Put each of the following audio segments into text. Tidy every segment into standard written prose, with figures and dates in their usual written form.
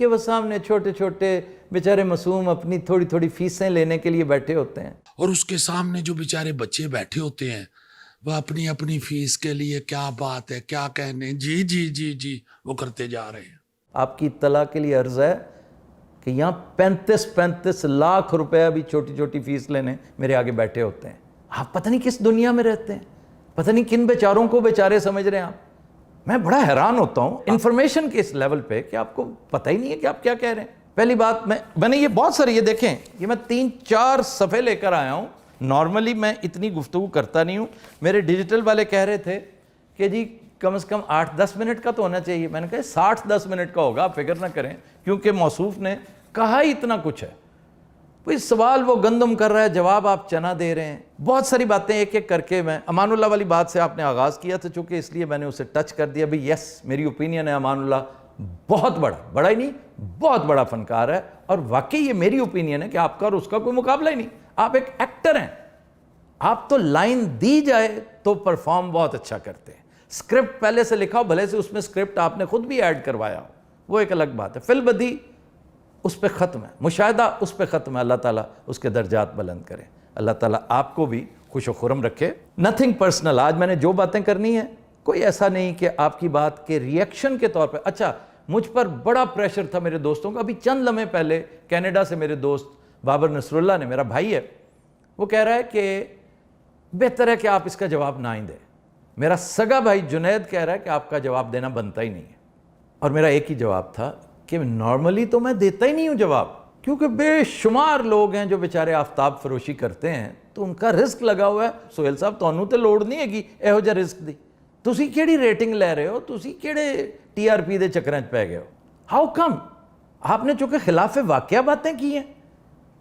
کہ وہ سامنے چھوٹے چھوٹے بیچارے معصوم اپنی تھوڑی تھوڑی فیسیں لینے کے لیے بیٹھے ہوتے ہیں. اور اس کے سامنے جو بیچارے بچے بیٹھے ہوتے ہیں وہ اپنی اپنی فیس کے لیے کیا بات ہے کیا کہنے جی جی جی جی وہ کرتے جا رہے ہیں. آپ کی اطلاع کے لیے عرض ہے کہ یہاں 35 لاکھ روپے بھی چھوٹی چھوٹی فیس لینے میرے آگے بیٹھے ہوتے ہیں. آپ پتہ نہیں کس دنیا میں رہتے ہیں, پتہ نہیں کن بیچاروں کو بیچارے سمجھ رہے ہیں آپ. میں بڑا حیران ہوتا ہوں انفارمیشن کے اس لیول پہ کہ آپ کو پتہ ہی نہیں ہے کہ آپ کیا کہہ رہے ہیں. پہلی بات میں نے یہ بہت ساری یہ دیکھیں, یہ میں 3-4 صفحے لے کر آیا ہوں. نارملی میں اتنی گفتگو کرتا نہیں ہوں. میرے ڈیجیٹل والے کہہ رہے تھے کہ جی کم از کم 8-10 منٹ کا تو ہونا چاہیے. میں نے کہا 60-10 منٹ کا ہوگا, آپ فکر نہ کریں, کیونکہ موصوف نے کہا ہی اتنا کچھ ہے. کوئی سوال وہ گندم کر رہا ہے, جواب آپ چنا دے رہے ہیں. بہت ساری باتیں ایک ایک کر کے, میں امان اللہ والی بات سے آپ نے آغاز کیا تھا چونکہ اس لیے میں نے اسے ٹچ کر دیا. بھئی یس, میری اوپینین ہے امان اللہ بہت بڑا ہی نہیں بہت بڑا فنکار ہے, اور واقعی یہ میری اوپینین ہے کہ آپ کا اور اس کا کوئی مقابلہ ہی نہیں. آپ ایک ایکٹر ہیں, آپ تو لائن دی جائے تو پرفارم بہت اچھا کرتے ہیں. اسکرپٹ پہلے سے لکھا ہو, بھلے سے اس میں اسکرپٹ آپ نے خود بھی ایڈ کروایا ہو, وہ ایک الگ بات ہے. فی البدی اس پہ ختم ہے, مشاہدہ اس پہ ختم ہے. اللہ تعالیٰ اس کے درجات بلند کرے. اللہ تعالیٰ آپ کو بھی خوش و خرم رکھے. Nothing personal. آج میں نے جو باتیں کرنی ہیں کوئی ایسا نہیں کہ آپ کی بات کے ریئیکشن کے طور پہ. اچھا, مجھ پر بڑا پریشر تھا میرے دوستوں کا. ابھی چند لمحے پہلے کینیڈا سے میرے دوست بابر نصر اللہ نے, میرا بھائی ہے, وہ کہہ رہا ہے کہ بہتر ہے کہ آپ اس کا جواب نہ ہی دیں. میرا سگا بھائی جنید کہہ رہا ہے کہ آپ کا جواب دینا بنتا ہی نہیں ہے. اور میرا ایک ہی جواب تھا کہ نارملی تو میں دیتا ہی نہیں ہوں جواب, کیونکہ بے شمار لوگ ہیں جو بیچارے آفتاب فروشی کرتے ہیں تو ان کا رزق لگا ہوا ہے. سہیل صاحب تانوں تے لوڑ نہیں ہے کہ ਇਹੋ ਜਿਹਾ رزق دی. تسی کیڑی ریٹنگ لے رہے ہو, تسی کیڑے TRP دے چکراں چ پے گئے ہو. How come? آپ نے چونکہ خلاف واقعہ باتیں کی ہیں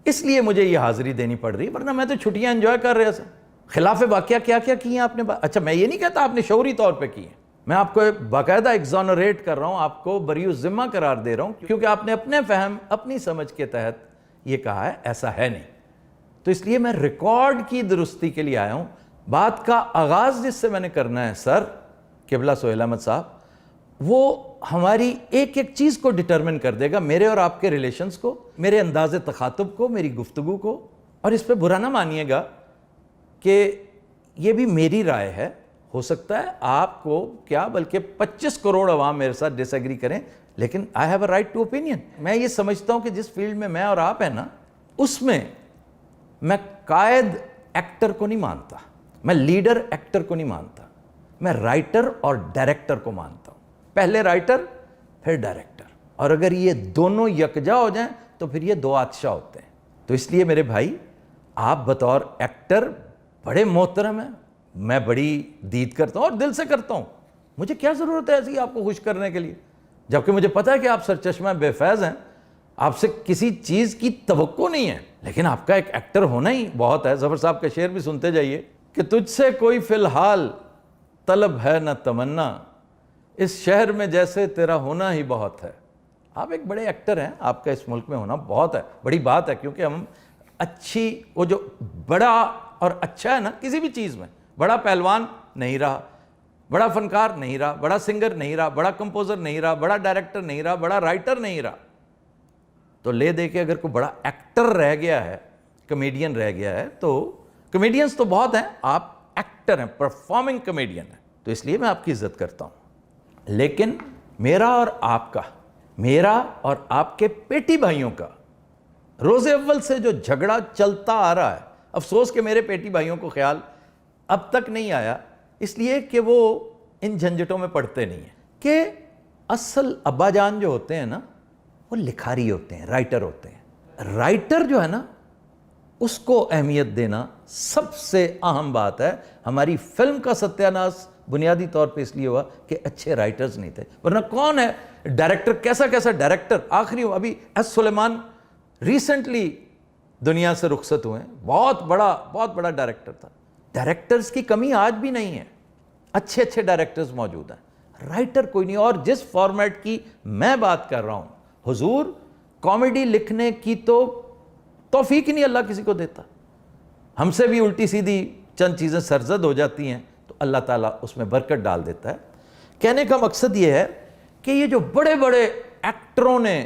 اس لیے مجھے یہ حاضری دینی پڑ رہی, ورنہ میں تو چھٹیاں انجوائے کر رہا تھا. خلاف واقعہ کیا کیا کی ہیں آپ نے؟ اچھا, میں یہ نہیں کہتا آپ نے شعوری طور پہ کی ہیں, میں آپ کو باقاعدہ ایگزونریٹ کر رہا ہوں, آپ کو بری الذمہ قرار دے رہا ہوں, کیونکہ آپ نے اپنے فہم اپنی سمجھ کے تحت یہ کہا ہے, ایسا ہے نہیں. تو اس لیے میں ریکارڈ کی درستی کے لیے آیا ہوں. بات کا آغاز جس سے میں نے کرنا ہے سر قبلہ سہیل احمد صاحب, وہ ہماری ایک ایک چیز کو ڈٹرمن کر دے گا, میرے اور آپ کے ریلیشنز کو, میرے انداز تخاطب کو, میری گفتگو کو. اور اس پہ برا نہ مانیے گا کہ یہ بھی میری رائے ہے, ہو سکتا ہے آپ کو کیا بلکہ 25 کروڑ عوام میرے ساتھ ڈس ایگری کریں, لیکن I have a right to opinion. میں یہ سمجھتا ہوں کہ جس فیلڈ میں اور آپ ہیں نا, اس میں میں قائد ایکٹر کو نہیں مانتا, میں لیڈر ایکٹر کو نہیں مانتا, میں رائٹر اور ڈائریکٹر کو مانتا ہوں. پہلے رائٹر پھر ڈائریکٹر, اور اگر یہ دونوں یکجا ہو جائیں تو پھر یہ دو بادشاہ ہوتے ہیں. تو اس لیے میرے بھائی آپ بطور ایکٹر بڑے محترم ہیں, میں بڑی دید کرتا ہوں اور دل سے کرتا ہوں. مجھے کیا ضرورت ہے ایسی آپ کو خوش کرنے کے لیے, جبکہ مجھے پتا ہے کہ آپ سرچشمہ بے فیض ہیں, آپ سے کسی چیز کی توقع نہیں ہے, لیکن آپ کا ایک ایکٹر ہونا ہی بہت ہے. ظفر صاحب کا شعر بھی سنتے جائیے کہ تجھ سے کوئی فی الحال طلب ہے نہ تمنا, اس شہر میں جیسے تیرا ہونا ہی بہت ہے. آپ ایک بڑے ایکٹر ہیں, آپ کا اس ملک میں ہونا بہت ہے, بڑی بات ہے, کیونکہ ہم اچھی, وہ جو بڑا اور اچھا ہے نا کسی بھی چیز میں, بڑا پہلوان نہیں رہا, بڑا فنکار نہیں رہا, بڑا سنگر نہیں رہا, بڑا کمپوزر نہیں رہا, بڑا ڈائریکٹر نہیں رہا, بڑا رائٹر نہیں رہا. تو لے دے کے اگر کوئی بڑا ایکٹر رہ گیا ہے, کمیڈین رہ گیا ہے, تو کمیڈینز تو بہت ہیں, آپ ایکٹر ہیں, پرفارمنگ کمیڈین ہیں. تو اس لیے میں آپ کی عزت کرتا ہوں. لیکن میرا اور آپ کا, میرا اور آپ کے پیٹی بھائیوں کا روز اول سے جو جھگڑا چلتا آ رہا ہے, افسوس کہ میرے پیٹی بھائیوں کو خیال اب تک نہیں آیا, اس لیے کہ وہ ان جھنجھٹوں میں پڑتے نہیں ہیں, کہ اصل ابا جان جو ہوتے ہیں نا وہ لکھاری ہوتے ہیں, رائٹر ہوتے ہیں. رائٹر جو ہے نا اس کو اہمیت دینا سب سے اہم بات ہے. ہماری فلم کا ستیہ ناش بنیادی طور پہ اس لیے ہوا کہ اچھے رائٹرز نہیں تھے, ورنہ کون ہے ڈائریکٹر, کیسا کیسا ڈائریکٹر. آخری ابھی ایس سلیمان ریسنٹلی دنیا سے رخصت ہوئے ہیں, بہت بڑا ڈائریکٹر تھا. ڈائریکٹرز کی کمی آج بھی نہیں ہے, اچھے اچھے ڈائریکٹرز موجود ہیں, رائٹر کوئی نہیں. اور جس فارمیٹ کی میں بات کر رہا ہوں, حضور کامیڈی لکھنے کی تو توفیق ہی نہیں اللہ کسی کو دیتا. ہم سے بھی الٹی سیدھی چند چیزیں سرزد ہو جاتی ہیں تو اللہ تعالیٰ اس میں برکت ڈال دیتا ہے. کہنے کا مقصد یہ ہے کہ یہ جو بڑے بڑے ایکٹروں نے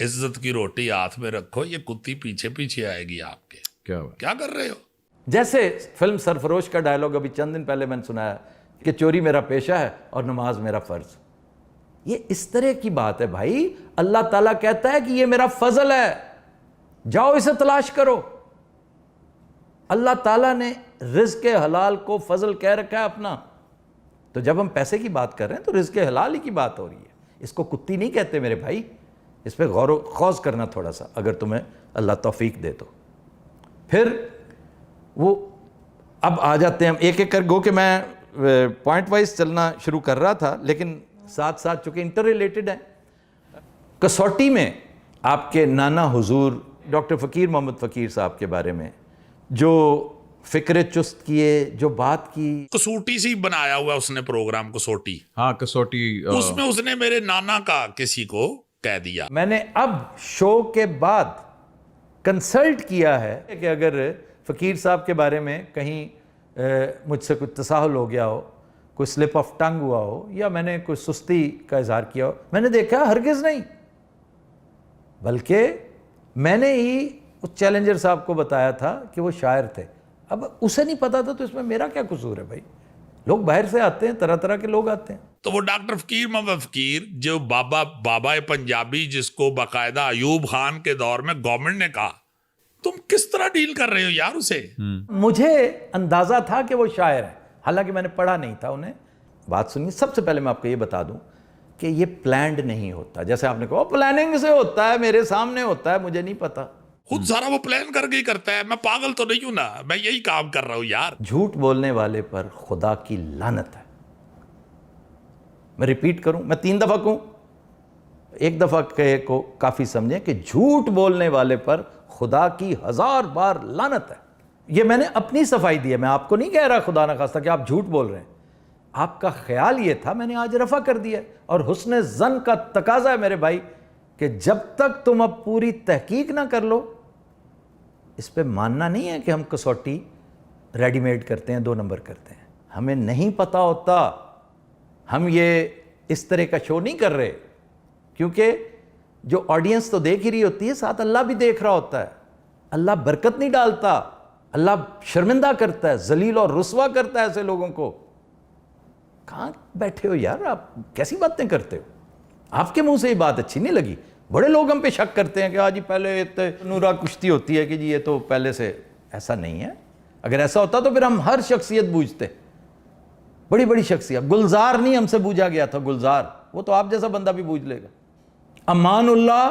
عزت کی روٹی ہاتھ میں رکھو, یہ کتی پیچھے پیچھے آئے گی آپ کے. کیا بات. کیا کر رہے ہو؟ جیسے فلم سرفروش کا ڈائلاگ ابھی چند دن پہلے میں نے سنایا کہ چوری میرا پیشہ ہے اور نماز میرا فرض. یہ اس طرح کی بات ہے بھائی. اللہ تعالیٰ کہتا ہے کہ یہ میرا فضل ہے, جاؤ اسے تلاش کرو. اللہ تعالیٰ نے رزق حلال کو فضل کہہ رکھا ہے اپنا. تو جب ہم پیسے کی بات کر رہے ہیں تو رزق حلال ہی کی بات ہو رہی ہے. اس کو کتی نہیں کہتے میرے بھائی. اس پہ غور و خوض کرنا تھوڑا سا, اگر تمہیں اللہ توفیق دے تو. پھر وہ اب آ جاتے ہیں ہم ایک ایک کر. گو کہ میں پوائنٹ وائز چلنا شروع کر رہا تھا, لیکن ساتھ ساتھ چونکہ انٹر ریلیٹڈ ہیں. کسوٹی میں آپ کے نانا حضور ڈاکٹر فقیر محمد فقیر صاحب کے بارے میں جو فکر چست کیے, جو بات کی. کسوٹی سے بنایا ہوا اس نے پروگرام کسوٹی. ہاں کسوٹی. اس میں اس نے میرے نانا کا کسی کو کہہ دیا. میں نے اب شو کے بعد کنسلٹ کیا ہے کہ اگر فقیر صاحب کے بارے میں کہیں مجھ سے کوئی تساہل ہو گیا ہو, کوئی سلپ آف ٹنگ ہوا ہو, یا میں نے کوئی سستی کا اظہار کیا ہو, میں نے دیکھا ہرگز نہیں. بلکہ میں نے ہی اس چیلنجر صاحب کو بتایا تھا کہ وہ شاعر تھے. اب اسے نہیں پتا تھا تو اس میں میرا کیا قصور ہے بھائی. لوگ باہر سے آتے ہیں, طرح طرح کے لوگ آتے ہیں. تو وہ ڈاکٹر فقیر محمد فقیر جو بابا پنجابی, جس کو باقاعدہ ایوب خان کے دور میں گورنمنٹ نے کہا, تم کس طرح ڈیل کر رہے ہو یار اسے؟ مجھے اندازہ تھا کہ وہ شاعر ہے, حالانکہ میں نے پڑھا نہیں تھا انہیں. بات سنیے, سب سے پہلے میں آپ کو یہ بتا دوں کہ یہ پلانڈ نہیں ہوتا. جیسے آپ نے کہا پلاننگ سے ہوتا ہے, میرے سامنے ہوتا ہے, مجھے نہیں پتا. خود سارا وہ پلان کر کے ہی کرتا ہے. میں پاگل تو نہیں ہوں نا, میں یہی کام کر رہا ہوں یار. جھوٹ بولنے والے پر خدا کی لعنت ہے. میں ریپیٹ کروں, میں 3 دفعہ کہوں, ایک دفعہ کہے کو کافی سمجھیں کہ جھوٹ بولنے والے پر خدا کی 1000 بار لعنت ہے. یہ میں نے اپنی صفائی دی ہے, میں آپ کو نہیں کہہ رہا خدا نہ خواستہ کہ آپ جھوٹ بول رہے ہیں. آپ کا خیال یہ تھا, میں نے آج رفع کر دیا. اور حسن ظن کا تقاضا ہے میرے بھائی کہ جب تک تم اب پوری تحقیق نہ کر لو, اس پہ ماننا نہیں ہے کہ ہم کسوٹی ریڈی میڈ کرتے ہیں, 2 نمبر کرتے ہیں. ہمیں نہیں پتا ہوتا, ہم یہ اس طرح کا شو نہیں کر رہے, کیونکہ جو آڈینس تو دیکھ ہی رہی ہوتی ہے, ساتھ اللہ بھی دیکھ رہا ہوتا ہے. اللہ برکت نہیں ڈالتا, اللہ شرمندہ کرتا ہے, ذلیل اور رسوا کرتا ہے ایسے لوگوں کو. کہاں بیٹھے ہو یار آپ, کیسی باتیں کرتے ہو؟ آپ کے منہ سے یہ بات اچھی نہیں لگی. بڑے لوگ ہم پہ شک کرتے ہیں کہ آج پہلے نورا کشتی ہوتی ہے کہ جی یہ تو پہلے سے. ایسا نہیں ہے. اگر ایسا ہوتا تو پھر ہم ہر شخصیت بوجھتے, بڑی بڑی شخصیت. گلزار نہیں ہم سے بوجھا گیا تھا, گلزار, وہ تو آپ جیسا بندہ بھی بوجھ لے گا. امان اللہ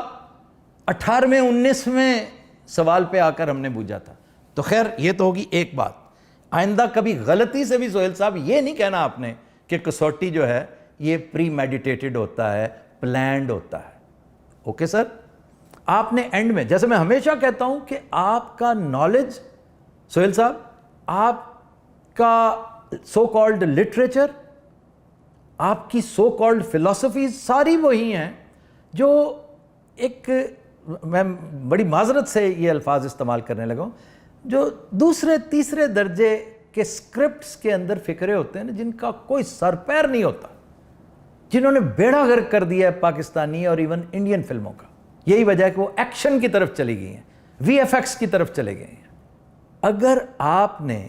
18ویں 19ویں سوال پہ آ کر ہم نے بوجھا تھا. تو خیر یہ تو ہوگی ایک بات. آئندہ کبھی غلطی سے بھی سہیل صاحب یہ نہیں کہنا آپ نے کہ کسوٹی جو ہے یہ پری میڈیٹیٹڈ ہوتا ہے, پلانڈ ہوتا ہے. اوکے سر, آپ نے اینڈ میں, جیسے میں ہمیشہ کہتا ہوں کہ آپ کا نالج سہیل صاحب, آپ کا سو کالڈ لٹریچر, آپ کی سو کالڈ فلسفیز ساری وہی ہیں جو ایک, میں بڑی معذرت سے یہ الفاظ استعمال کرنے لگا ہوں, جو دوسرے تیسرے درجے کے سکرپٹس کے اندر فکرے ہوتے ہیں نا, جن کا کوئی سر پیر نہیں ہوتا, جنہوں نے بیڑا غرق کر دیا ہے پاکستانی اور ایون انڈین فلموں کا. یہی وجہ ہے کہ وہ ایکشن کی طرف چلی گئی ہیں, وی ایف ایکس کی طرف چلے گئے ہیں. اگر آپ نے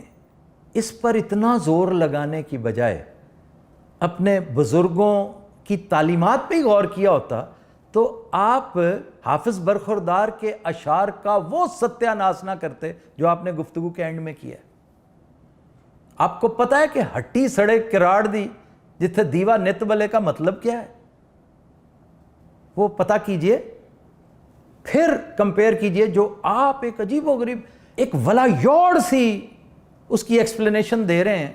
اس پر اتنا زور لگانے کی بجائے اپنے بزرگوں کی تعلیمات پہ ہی غور کیا ہوتا تو آپ حافظ برخوردار کے اشعار کا وہ ستیہ ناش نہ کرتے جو آپ نے گفتگو کے اینڈ میں کیا ہے. آپ کو پتا ہے کہ ہٹی سڑے کراڑ دی جتھے دیوا نت بلے کا مطلب کیا ہے؟ وہ پتا کیجئے, پھر کمپیئر کیجئے. جو آپ ایک عجیب و غریب, ایک ولایوڑ سی اس کی ایکسپلینیشن دے رہے ہیں,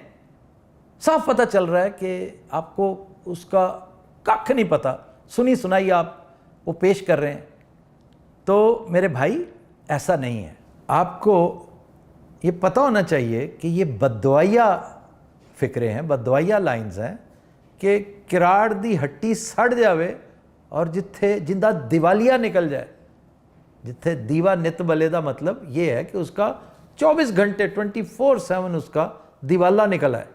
صاف پتہ چل رہا ہے کہ آپ کو اس کا ککھ نہیں پتا, سنی سنائی آپ وہ پیش کر رہے ہیں. تو میرے بھائی ایسا نہیں ہے. آپ کو یہ پتہ ہونا چاہیے کہ یہ بددعائیہ فکرے ہیں, بددعائیہ لائنز ہیں کہ کراڑ دی ہٹی سڑ جاوے اور جتھے جندہ دیوالیہ نکل جائے. جتھے دیوا نت بلے دا مطلب یہ ہے کہ اس کا 24 گھنٹے 24/7 اس کا دیوالا نکل آئے.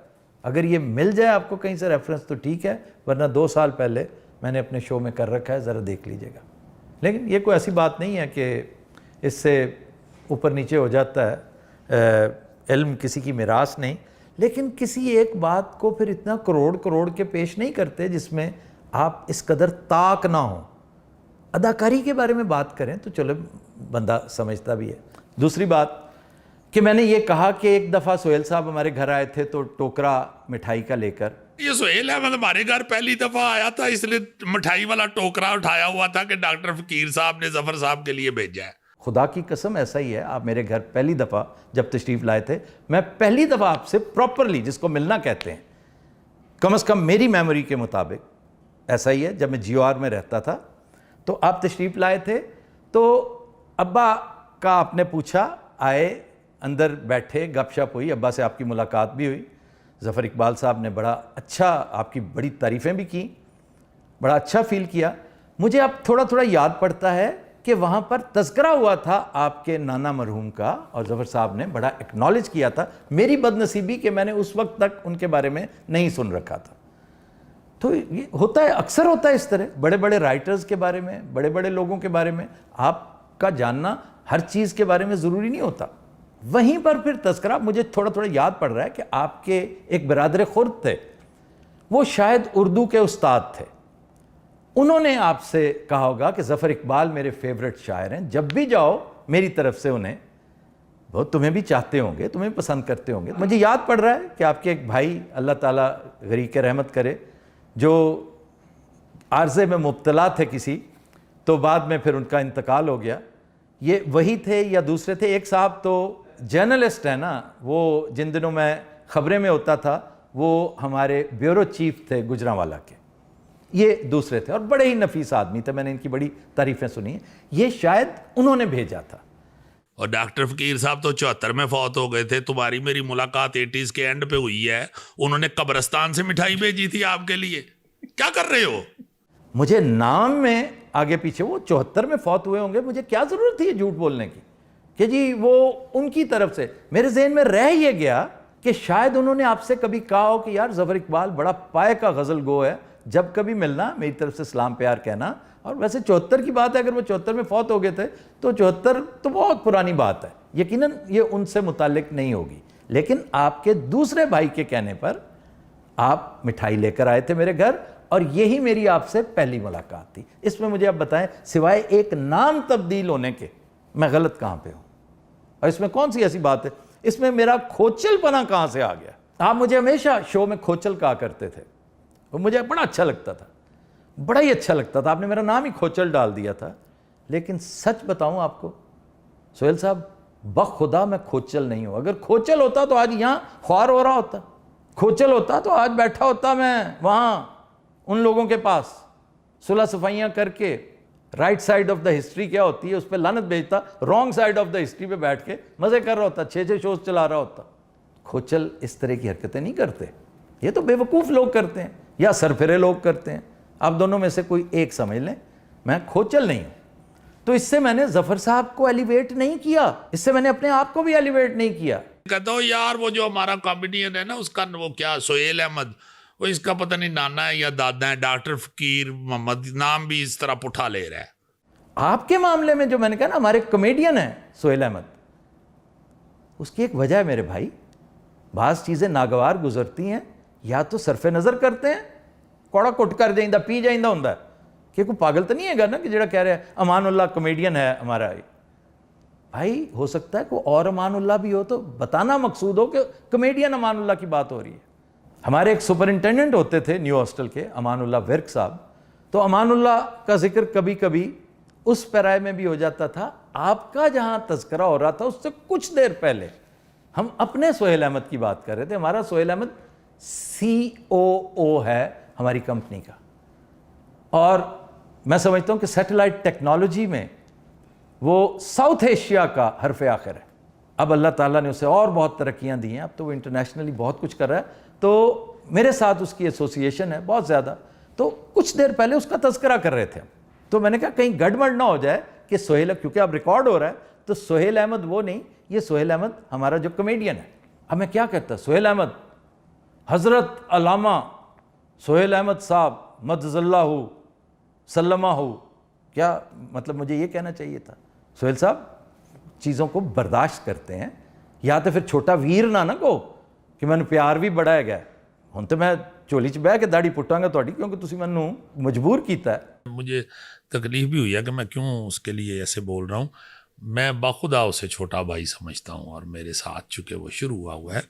اگر یہ مل جائے آپ کو کہیں سے ریفرنس تو ٹھیک ہے, ورنہ 2 سال پہلے میں نے اپنے شو میں کر رکھا ہے, ذرا دیکھ لیجئے گا. لیکن یہ کوئی ایسی بات نہیں ہے کہ اس سے اوپر نیچے ہو جاتا ہے، علم کسی کی میراث نہیں، لیکن کسی ایک بات کو پھر اتنا کروڑ کے پیش نہیں کرتے جس میں آپ اس قدر طاق نہ ہوں۔ اداکاری کے بارے میں بات کریں تو چلو بندہ سمجھتا بھی ہے۔ دوسری بات کہ میں نے یہ کہا کہ ایک دفعہ سہیل صاحب ہمارے گھر آئے تھے تو ٹوکرا مٹھائی کا لے کر، یہ سہیل احمد ہمارے گھر پہلی دفعہ آیا تھا، اس لیے مٹھائی والا ٹوکرا اٹھایا ہوا تھا کہ ڈاکٹر فقیر صاحب نے ظفر صاحب کے لیے بھیجا ہے۔ خدا کی قسم ایسا ہی ہے، آپ میرے گھر پہلی دفعہ جب تشریف لائے تھے، میں پہلی دفعہ آپ سے پراپرلی، جس کو ملنا کہتے ہیں، کم از کم میری میموری کے مطابق ایسا ہی ہے، جب میں جیو آر میں رہتا تھا تو آپ تشریف لائے تھے تو ابا کا آپ نے پوچھا، آئے اندر بیٹھے، گپ شپ ہوئی، ابا سے آپ کی ملاقات بھی ہوئی، ظفر اقبال صاحب نے بڑا اچھا آپ کی بڑی تعریفیں بھی کی، بڑا اچھا فیل کیا۔ مجھے اب تھوڑا یاد پڑتا ہے کہ وہاں پر تذکرہ ہوا تھا آپ کے نانا مرحوم کا، اور ظفر صاحب نے بڑا ایکنالج کیا تھا۔ میری بد نصیبی کہ میں نے اس وقت تک ان کے بارے میں نہیں سن رکھا تھا۔ تو یہ ہوتا ہے، اکثر ہوتا ہے اس طرح، بڑے بڑے رائٹرز کے بارے میں، بڑے بڑے لوگوں کے بارے میں آپ کا جاننا ہر چیز کے بارے میں ضروری نہیں ہوتا۔ وہیں پر پھر تذکرہ مجھے تھوڑا یاد پڑ رہا ہے کہ آپ کے ایک برادر خرد تھے، وہ شاید اردو کے استاد تھے، انہوں نے آپ سے کہا ہوگا کہ ظفر اقبال میرے فیورٹ شاعر ہیں، جب بھی جاؤ میری طرف سے انہیں، بہت تمہیں بھی چاہتے ہوں گے، تمہیں پسند کرتے ہوں گے۔ مجھے یاد پڑ رہا ہے کہ آپ کے ایک بھائی، اللہ تعالیٰ غریق رحمت کرے، جو عارضے میں مبتلا تھے کسی، تو بعد میں پھر ان کا انتقال ہو گیا، یہ وہی تھے یا دوسرے تھے؟ ایک صاحب تو جرنلسٹ ہیں نا، وہ جن دنوں میں خبریں میں ہوتا تھا، وہ ہمارے بیورو چیف تھے گجرانوالہ کے، یہ دوسرے تھے اور بڑے ہی نفیس آدمی تھے، میں نے ان کی بڑی تعریفیں سنی ہیں، یہ شاید انہوں نے بھیجا تھا۔ اور ڈاکٹر فقیر صاحب تو 74 میں فوت ہو گئے تھے، تمہاری میری ملاقات 80s کے اینڈ پہ ہوئی ہے، انہوں نے قبرستان سے مٹھائی بھیجی تھی آپ کے لیے، کیا کر رہے ہو؟ مجھے نام میں آگے پیچھے، وہ 74 میں فوت ہوئے ہوں گے، مجھے کیا ضرورت تھی یہ جھوٹ بولنے کی کہ جی وہ ان کی طرف سے؟ میرے ذہن میں رہ یہ گیا کہ شاید انہوں نے آپ سے کبھی کہا ہو کہ یار ظفر اقبال بڑا پائے کا غزل گو ہے، جب کبھی ملنا میری طرف سے سلام پیار کہنا۔ اور ویسے 74 کی بات ہے، اگر وہ 74 میں فوت ہو گئے تھے تو 74 تو بہت پرانی بات ہے، یقیناً یہ ان سے متعلق نہیں ہوگی، لیکن آپ کے دوسرے بھائی کے کہنے پر آپ مٹھائی لے کر آئے تھے میرے گھر، اور یہی میری آپ سے پہلی ملاقات تھی۔ اس میں مجھے آپ بتائیں، سوائے ایک نام تبدیل ہونے کے، میں غلط کہاں پہ ہوں؟ اور اس میں کون سی ایسی بات ہے؟ اس میں میرا کھوچل پنا کہاں سے آ گیا؟ آپ مجھے ہمیشہ شو میں کھوچل کہا کرتے تھے، وہ مجھے بڑا اچھا لگتا تھا، بڑا ہی اچھا لگتا تھا، آپ نے میرا نام ہی کھوچل ڈال دیا تھا۔ لیکن سچ بتاؤں آپ کو سہیل صاحب، بخدا میں کھوچل نہیں ہوں، اگر کھوچل ہوتا تو آج یہاں خوار ہو رہا ہوتا، کھوچل ہوتا تو آج بیٹھا ہوتا میں وہاں ان لوگوں کے پاس، صلح صفائیاں کر کے right side of the history کیا ہوتی ہے اس پہ لعنت بھیجتا، wrong side of the history پہ بیٹھ کے مزے کر رہا ہوتا، 6 شوز چلا رہا ہوتا۔ کھوچل اس طرح کی حرکتیں نہیں کرتے، یہ تو بے وقوف لوگ کرتے ہیں یا سرفرے لوگ کرتے ہیں، آپ دونوں میں سے کوئی ایک سمجھ لیں، میں کھوچل نہیں ہوں۔ تو اس سے میں نے ظفر صاحب کو ایلیویٹ نہیں کیا، اس سے میں نے اپنے آپ کو بھی ایلیویٹ نہیں کیا۔ کہتا ہوں یار وہ جو ہمارا کامیڈین ہے نا، اس کا وہ کیا سہیل احمد، وہ اس کا پتہ نہیں نانا ہے یا دادا ہے، ڈاکٹر فقیر محمد، نام بھی اس طرح پٹھا لے رہا ہے۔ آپ کے معاملے میں جو میں نے کہا نا، ہمارے کمیڈین ہیں سہیل احمد، اس کی ایک وجہ ہے میرے بھائی، بعض چیزیں ناگوار گزرتی ہیں، یا تو صرف نظر کرتے ہیں، کوڑا کٹ کر جائندہ پی جائندہ ہوں، کہ کوئی پاگل تو نہیں ہے گا نا کہ جڑا کہہ رہے ہیں امان اللہ کمیڈین ہے ہمارا۔ بھائی ہو سکتا ہے کوئی اور امان اللہ بھی ہو، تو بتانا مقصود ہو کہ کمیڈین امان اللہ کی بات ہو رہی ہے۔ ہمارے ایک سپرنٹینڈنٹ ہوتے تھے نیو ہاسٹل کے، امان اللہ ورک صاحب، تو امان اللہ کا ذکر کبھی کبھی اس پیرائے میں بھی ہو جاتا تھا، آپ کا جہاں تذکرہ ہو رہا تھا اس سے کچھ دیر پہلے ہم اپنے سہیل احمد کی بات کر رہے تھے۔ ہمارا سہیل احمد COO ہے ہماری کمپنی کا، اور میں سمجھتا ہوں کہ سیٹلائٹ ٹیکنالوجی میں وہ ساؤتھ ایشیا کا حرف آخر ہے۔ اب اللہ تعالیٰ نے اسے اور بہت ترقیاں دی ہیں، اب تو وہ انٹرنیشنلی بہت کچھ کر رہا ہے، تو میرے ساتھ اس کی ایسوسیشن ہے بہت زیادہ، تو کچھ دیر پہلے اس کا تذکرہ کر رہے تھے، تو میں نے کہا کہیں گڑبڑ نہ ہو جائے کہ سہیل، کیونکہ اب ریکارڈ ہو رہا ہے، تو سہیل احمد وہ نہیں، یہ سہیل احمد ہمارا جو کمیڈین ہے۔ اب میں کیا کہتا، سہیل احمد حضرت علامہ سہیل احمد صاحب مدظ اللہ سلمہ کیا مطلب مجھے یہ کہنا چاہیے تھا سہیل صاحب چیزوں کو برداشت کرتے ہیں یا تو پھر چھوٹا ویر نہ کہو کہ میں پیار بھی بڑا ہے گیا ہوں تو میں چولی چ بہ کے داڑھی پٹاں گا تہاڈی کیونکہ تسی مینوں مجبور کیتا ہے. مجھے تکلیف بھی ہوئی ہے کہ میں کیوں اس کے لیے ایسے بول رہا ہوں. میں باخدا اسے چھوٹا بھائی سمجھتا ہوں اور میرے ساتھ چونکہ وہ شروع ہوا ہے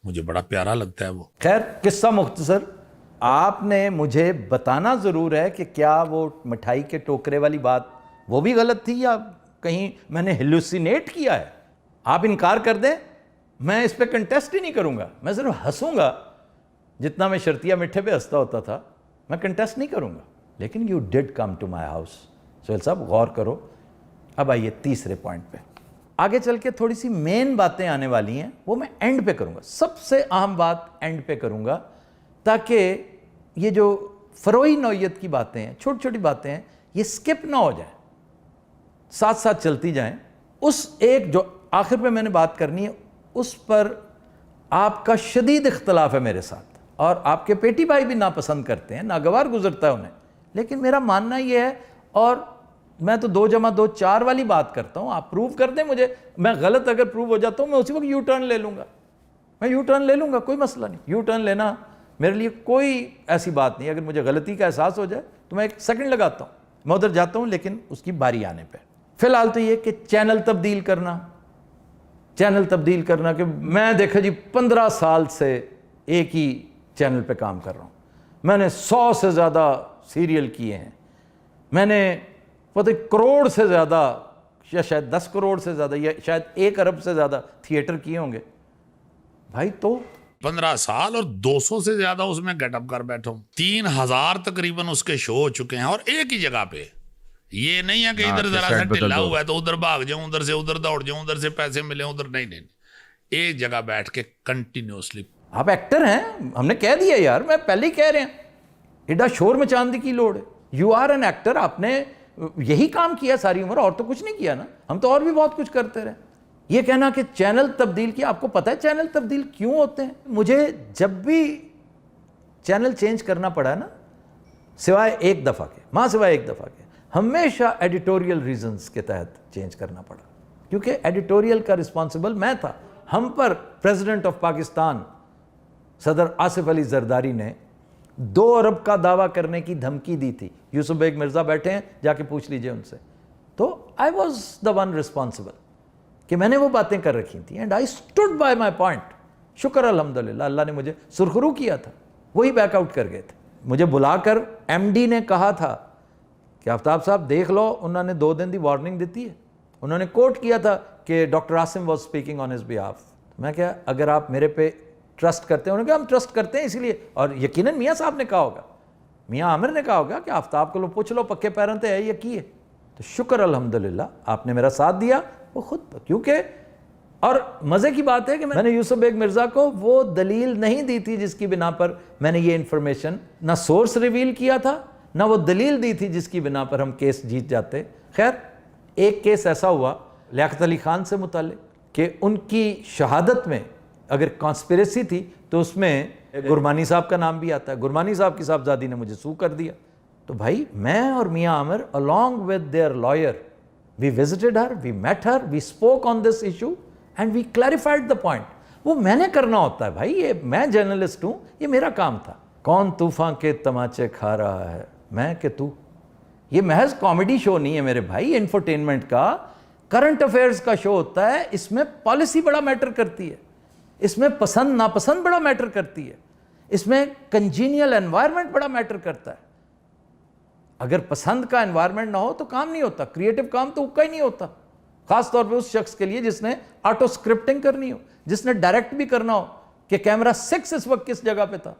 مجھے بڑا پیارا لگتا ہے وہ. خیر قصہ مختصر آپ نے مجھے بتانا ضرور ہے کہ کیا وہ مٹھائی کے ٹوکرے والی بات وہ بھی غلط تھی یا کہیں میں نے ہیلوسینیٹ کیا ہے. آپ انکار کر دیں میں اس پہ کنٹیسٹ ہی نہیں کروں گا, میں صرف ہنسوں گا جتنا میں شرطیہ مٹھے پہ ہنستا ہوتا تھا, میں کنٹیسٹ نہیں کروں گا. لیکن you did come to my house. Sohail صاحب غور کرو. اب آئیے تیسرے پوائنٹ پہ. آگے چل کے تھوڑی سی مین باتیں آنے والی ہیں وہ میں اینڈ پہ کروں گا, سب سے اہم بات اینڈ پہ کروں گا تاکہ یہ جو فروئی نوعیت کی باتیں ہیں چھوٹی چھوٹی باتیں ہیں یہ سکپ نہ ہو جائیں, ساتھ ساتھ چلتی جائیں. اس ایک جو آخر پہ میں نے بات کرنی ہے اس پر آپ کا شدید اختلاف ہے میرے ساتھ اور آپ کے پیٹی بھائی بھی ناپسند کرتے ہیں, ناگوار گزرتا ہے انہیں. لیکن میرا ماننا یہ ہے اور میں تو 2+2=4 والی بات کرتا ہوں, آپ پروو کر دیں مجھے, میں غلط اگر پروو ہو جاتا ہوں میں اسی وقت یو ٹرن لے لوں گا, میں یو ٹرن لے لوں گا, کوئی مسئلہ نہیں. یو ٹرن لینا میرے لیے کوئی ایسی بات نہیں. اگر مجھے غلطی کا احساس ہو جائے تو میں 1 سیکنڈ لگاتا ہوں, میں ادھر جاتا ہوں, لیکن اس کی باری آنے پہ. فی الحال تو یہ کہ چینل تبدیل کرنا کہ میں دیکھا جی 15 سال سے ایک ہی چینل پہ کام کر رہا ہوں, میں نے 100 سے زیادہ سیریل کیے ہیں, میں نے پتہ کروڑ سے زیادہ یا شاید 10 کروڑ سے زیادہ یا شاید 1 ارب سے زیادہ تھیٹر کیے ہوں گے. بھائی تو 15 سال اور 200 سے زیادہ اس میں گیٹ اپ کر بیٹھا ہوں. 3000 تقریباً اس کے شو ہو چکے ہیں اور ایک ہی جگہ پہ. یہ نہیں ہے کہ ادھر ذرا سا ٹھلا ہوا ہے تو ادھر بھاگ جاؤں, ادھر سے ادھر دوڑ جاؤں, ادھر سے پیسے ملیں ادھر, نہیں. ایک جگہ بیٹھ کے کنٹینیوسلی. آپ ایکٹر ہیں, ہم نے کہہ دیا یار, میں پہلے ہی کہہ رہے ہیں ایڈا شور مچاندی کی لوڑ ہے. یو آر این ایکٹر, آپ نے یہی کام کیا ساری عمر, اور تو کچھ نہیں کیا نا. ہم تو اور بھی بہت کچھ کرتے رہے. یہ کہنا کہ چینل تبدیل کیا, آپ کو پتہ ہے چینل تبدیل کیوں ہوتے ہیں؟ مجھے جب بھی چینل چینج کرنا پڑا ہے نا, سوائے ایک دفعہ کے ہمیشہ ایڈیٹوریل ریزنز کے تحت چینج کرنا پڑا, کیونکہ ایڈیٹوریل کا رسپانسبل میں تھا. ہم پر پریزیڈنٹ آف پاکستان صدر آصف علی زرداری نے 2 ارب کا دعویٰ کرنے کی دھمکی دی تھی. یوسف بیگ مرزا بیٹھے ہیں, جا کے پوچھ لیجئے ان سے. تو I was the one responsible کہ میں نے وہ باتیں کر رکھی تھیں, and I stood by my point. شکر الحمدللہ, اللہ نے مجھے سرخرو کیا تھا, وہی بیک آؤٹ کر گئے تھے. مجھے بلا کر ایم ڈی نے کہا تھا کہ آفتاب صاحب دیکھ لو, انہوں نے 2 دن دی وارننگ دیتی ہے. انہوں نے کوٹ کیا تھا کہ doctor Asim was speaking on his behalf. میں کیا, اگر آپ میرے پہ ٹرسٹ کرتے ہیں, انہوں نے کہا ہم ٹرسٹ کرتے ہیں اسی لیے, اور یقیناً میاں صاحب نے کہا ہوگا, میاں عامر نے کہا ہوگا کہ آفتاب کو لو پوچھ لو پکے پیروں تے ہے یا کی ہے. تو شکر الحمدللہ آپ نے میرا ساتھ دیا, وہ خود کیونکہ. اور مزے کی بات ہے کہ میں نے یوسف بیگ مرزا کو وہ دلیل نہیں دی تھی جس کی بنا پر میں نے یہ انفارمیشن نہ سورس ریویل کیا تھا, نہ وہ دلیل دی تھی جس کی بنا پر ہم کیس جیت جاتے. خیر ایک کیس ایسا ہوا لیاقت علی خان سے متعلق کہ ان کی شہادت میں اگر کانسپریسی تھی تو اس میں گرمانی صاحب کا نام بھی آتا ہے. گرمانی صاحب کی صاحبزادی نے مجھے سو کر دیا. تو بھائی میں اور میاں عامر along with their lawyer we visited her, we met her, we spoke on this issue and we clarified the point. وہ میں نے کرنا ہوتا ہے بھائی, یہ میں جرنلسٹ ہوں, یہ میرا کام تھا. کون طوفان کے تماچے کھا رہا ہے, میں کہ تو. یہ محض کامیڈی شو نہیں ہے میرے بھائی, انفرٹینمنٹ کا کرنٹ افیئرز کا شو ہوتا ہے. اس میں پالیسی بڑا میٹر کرتی ہے, اس میں پسند ناپسند بڑا میٹر کرتی ہے, اس میں کنجینیل انوائرمنٹ بڑا میٹر کرتا ہے. اگر پسند کا انوائرمنٹ نہ ہو تو کام نہیں ہوتا, کریٹو کام تو اکا ہی نہیں ہوتا, خاص طور پہ اس شخص کے لیے جس نے آٹو سکرپٹنگ کرنی ہو, جس نے ڈائریکٹ بھی کرنا ہو کہ کیمرہ 6 اس وقت کس جگہ پہ تھا.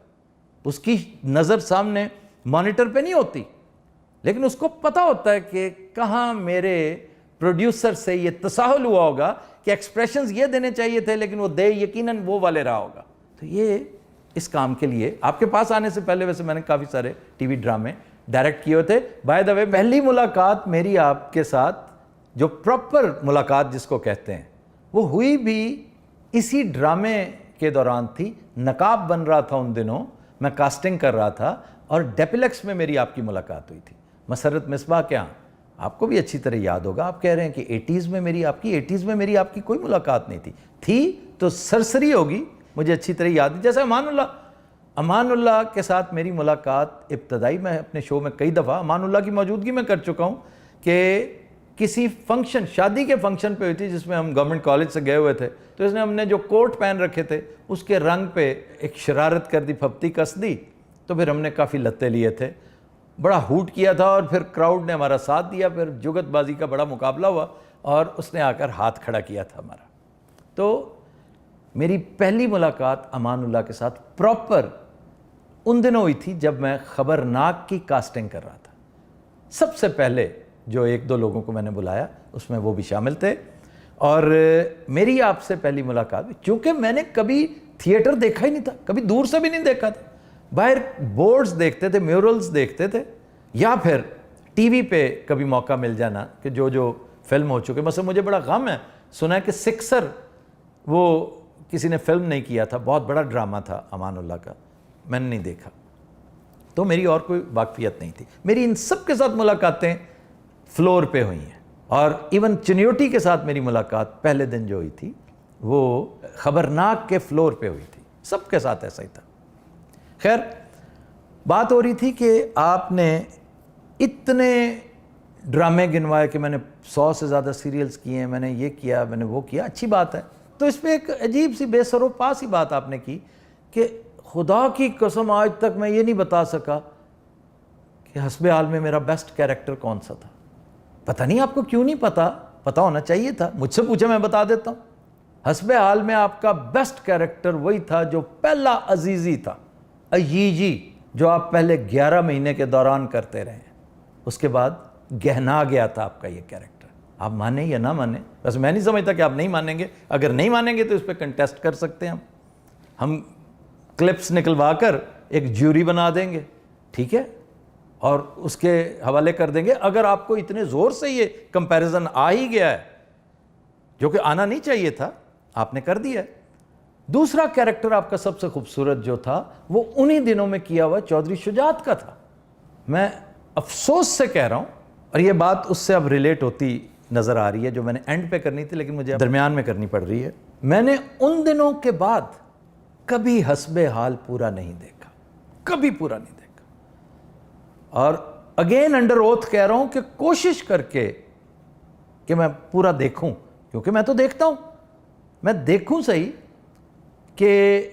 اس کی نظر سامنے مانیٹر پہ نہیں ہوتی, لیکن اس کو پتا ہوتا ہے کہ کہاں میرے پروڈیوسر سے یہ تساہل ہوا ہوگا کہ ایکسپریشنز یہ دینے چاہیے تھے لیکن وہ دے یقیناً وہ والے رہا ہوگا. تو یہ اس کام کے لیے آپ کے پاس آنے سے پہلے ویسے میں نے کافی سارے ٹی وی ڈرامے ڈائریکٹ کیے تھے. بائی دا وے پہلی ملاقات میری آپ کے ساتھ جو پراپر ملاقات جس کو کہتے ہیں وہ ہوئی بھی اسی ڈرامے کے دوران تھی. نقاب بن رہا تھا ان دنوں, میں کاسٹنگ کر رہا تھا اور ڈیپلیکس میں میری آپ کی ملاقات ہوئی تھی مسرت مصباح کے ہاں. آپ کو بھی اچھی طرح یاد ہوگا, آپ کہہ رہے ہیں کہ 80s میں میری آپ کی کوئی ملاقات نہیں تھی تو سرسری ہوگی, مجھے اچھی طرح یاد ہے. جیسے امان اللہ کے ساتھ میری ملاقات ابتدائی, میں اپنے شو میں کئی دفعہ امان اللہ کی موجودگی میں کر چکا ہوں کہ کسی فنکشن, شادی کے فنکشن پہ ہوئی تھی جس میں ہم گورنمنٹ کالج سے گئے ہوئے تھے, تو اس نے ہم نے جو کوٹ پہن رکھے تھے اس کے رنگ پہ ایک شرارت کر دی, پھپتی کس دی, تو پھر ہم نے کافی لتے لیے تھے, بڑا ہوٹ کیا تھا اور پھر کراؤڈ نے ہمارا ساتھ دیا, پھر جگت بازی کا بڑا مقابلہ ہوا اور اس نے آ کر ہاتھ کھڑا کیا تھا ہمارا. تو میری پہلی ملاقات امان اللہ کے ساتھ پراپر ان دنوں ہوئی تھی جب میں خبرناک کی کاسٹنگ کر رہا تھا. سب سے پہلے جو 1-2 لوگوں کو میں نے بلایا اس میں وہ بھی شامل تھے, اور میری آپ سے پہلی ملاقات, چونکہ میں نے کبھی تھیٹر دیکھا ہی نہیں تھا, کبھی دور سے بھی نہیں دیکھا تھا, باہر بورڈز دیکھتے تھے, میورلز دیکھتے تھے, یا پھر ٹی وی پہ کبھی موقع مل جانا کہ جو فلم ہو چکے. مثلا مجھے بڑا غم ہے, سنا ہے کہ سکسر وہ کسی نے فلم نہیں کیا تھا, بہت بڑا ڈرامہ تھا امان اللہ کا, میں نے نہیں دیکھا, تو میری اور کوئی واقفیت نہیں تھی. میری ان سب کے ساتھ ملاقاتیں فلور پہ ہوئی ہیں, اور ایون چنیوٹی کے ساتھ میری ملاقات پہلے دن جو ہوئی تھی وہ خبرناک کے فلور پہ ہوئی تھی. سب کے ساتھ ایسا ہی تھا. خیر, بات ہو رہی تھی کہ آپ نے اتنے ڈرامے گنوائے کہ میں نے 100 سے زیادہ سیریلز کیے ہیں, میں نے یہ کیا, میں نے وہ کیا, اچھی بات ہے. تو اس پہ ایک عجیب سی بے سر و پا سی بات آپ نے کی کہ خدا کی قسم آج تک میں یہ نہیں بتا سکا کہ حسب حال میں میرا بیسٹ کیریکٹر کون سا تھا. پتہ نہیں آپ کو کیوں نہیں پتا ہونا چاہیے تھا, مجھ سے پوچھے میں بتا دیتا ہوں. حسب حال میں آپ کا بیسٹ کیریکٹر وہی تھا جو پہلا عزیزی تھا, ایجی, جو آپ پہلے 11 مہینے کے دوران کرتے رہے ہیں, اس کے بعد گہنا گیا تھا آپ کا یہ کیریکٹر. آپ مانیں یا نہ مانیں, بس میں نہیں سمجھتا کہ آپ نہیں مانیں گے. اگر نہیں مانیں گے تو اس پہ کنٹیسٹ کر سکتے ہیں, ہم کلپس نکلوا کر ایک جیوری بنا دیں گے, ٹھیک ہے, اور اس کے حوالے کر دیں گے. اگر آپ کو اتنے زور سے یہ کمپیریزن آ ہی گیا ہے, جو کہ آنا نہیں چاہیے تھا, آپ نے کر دیا ہے. دوسرا کیریکٹر آپ کا سب سے خوبصورت جو تھا وہ انہی دنوں میں کیا ہوا چودھری شجاعت کا تھا. میں افسوس سے کہہ رہا ہوں, اور یہ بات اس سے اب ریلیٹ ہوتی نظر آ رہی ہے جو میں نے اینڈ پہ کرنی تھی لیکن مجھے درمیان میں کرنی پڑ رہی ہے. میں نے ان دنوں کے بعد کبھی حسب حال پورا نہیں دیکھا, کبھی پورا نہیں دیکھا. اور اگین انڈر اوتھ کہہ رہا ہوں کہ کوشش کر کے کہ میں پورا دیکھوں, کیونکہ میں تو دیکھتا ہوں, میں دیکھوں صحیح کہ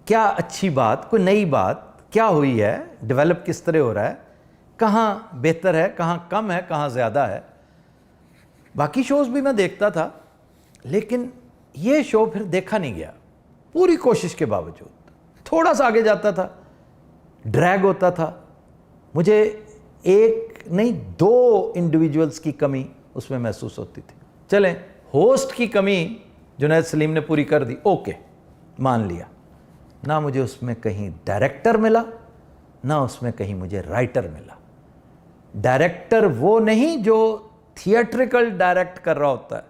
کیا اچھی بات, کوئی نئی بات کیا ہوئی ہے, ڈیولپ کس طرح ہو رہا ہے, کہاں بہتر ہے, کہاں کم ہے, کہاں زیادہ ہے. باقی شوز بھی میں دیکھتا تھا لیکن یہ شو پھر دیکھا نہیں گیا, پوری کوشش کے باوجود. تھوڑا سا آگے جاتا تھا, ڈریگ ہوتا تھا. مجھے ایک نہیں 2 انڈیویجولز کی کمی اس میں محسوس ہوتی تھی. چلیں, ہوسٹ کی کمی جنید سلیم نے پوری کر دی, اوکے, مان لیا. نہ مجھے اس میں کہیں ڈائریکٹر ملا, نہ اس میں کہیں مجھے رائٹر ملا. ڈائریکٹر وہ نہیں جو تھیٹریکل ڈائریکٹ کر رہا ہوتا ہے,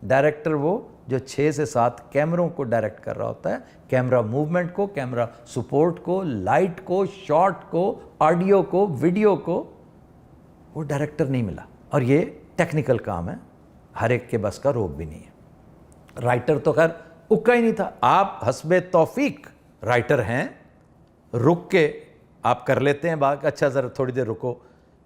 ڈائریکٹر وہ جو 6 سے 7 کیمروں کو ڈائریکٹ کر رہا ہوتا ہے, کیمرہ موومنٹ کو, کیمرہ سپورٹ کو, لائٹ کو, شاٹ کو, آڈیو کو, ویڈیو کو. وہ ڈائریکٹر نہیں ملا, اور یہ ٹیکنیکل کام ہے, ہر ایک کے بس کا روب بھی نہیں ہے. رائٹر تو خیر اکا ہی نہیں تھا. آپ حسب توفیق رائٹر ہیں, رک کے آپ کر لیتے ہیں بات, اچھا ذرا تھوڑی دیر رکو,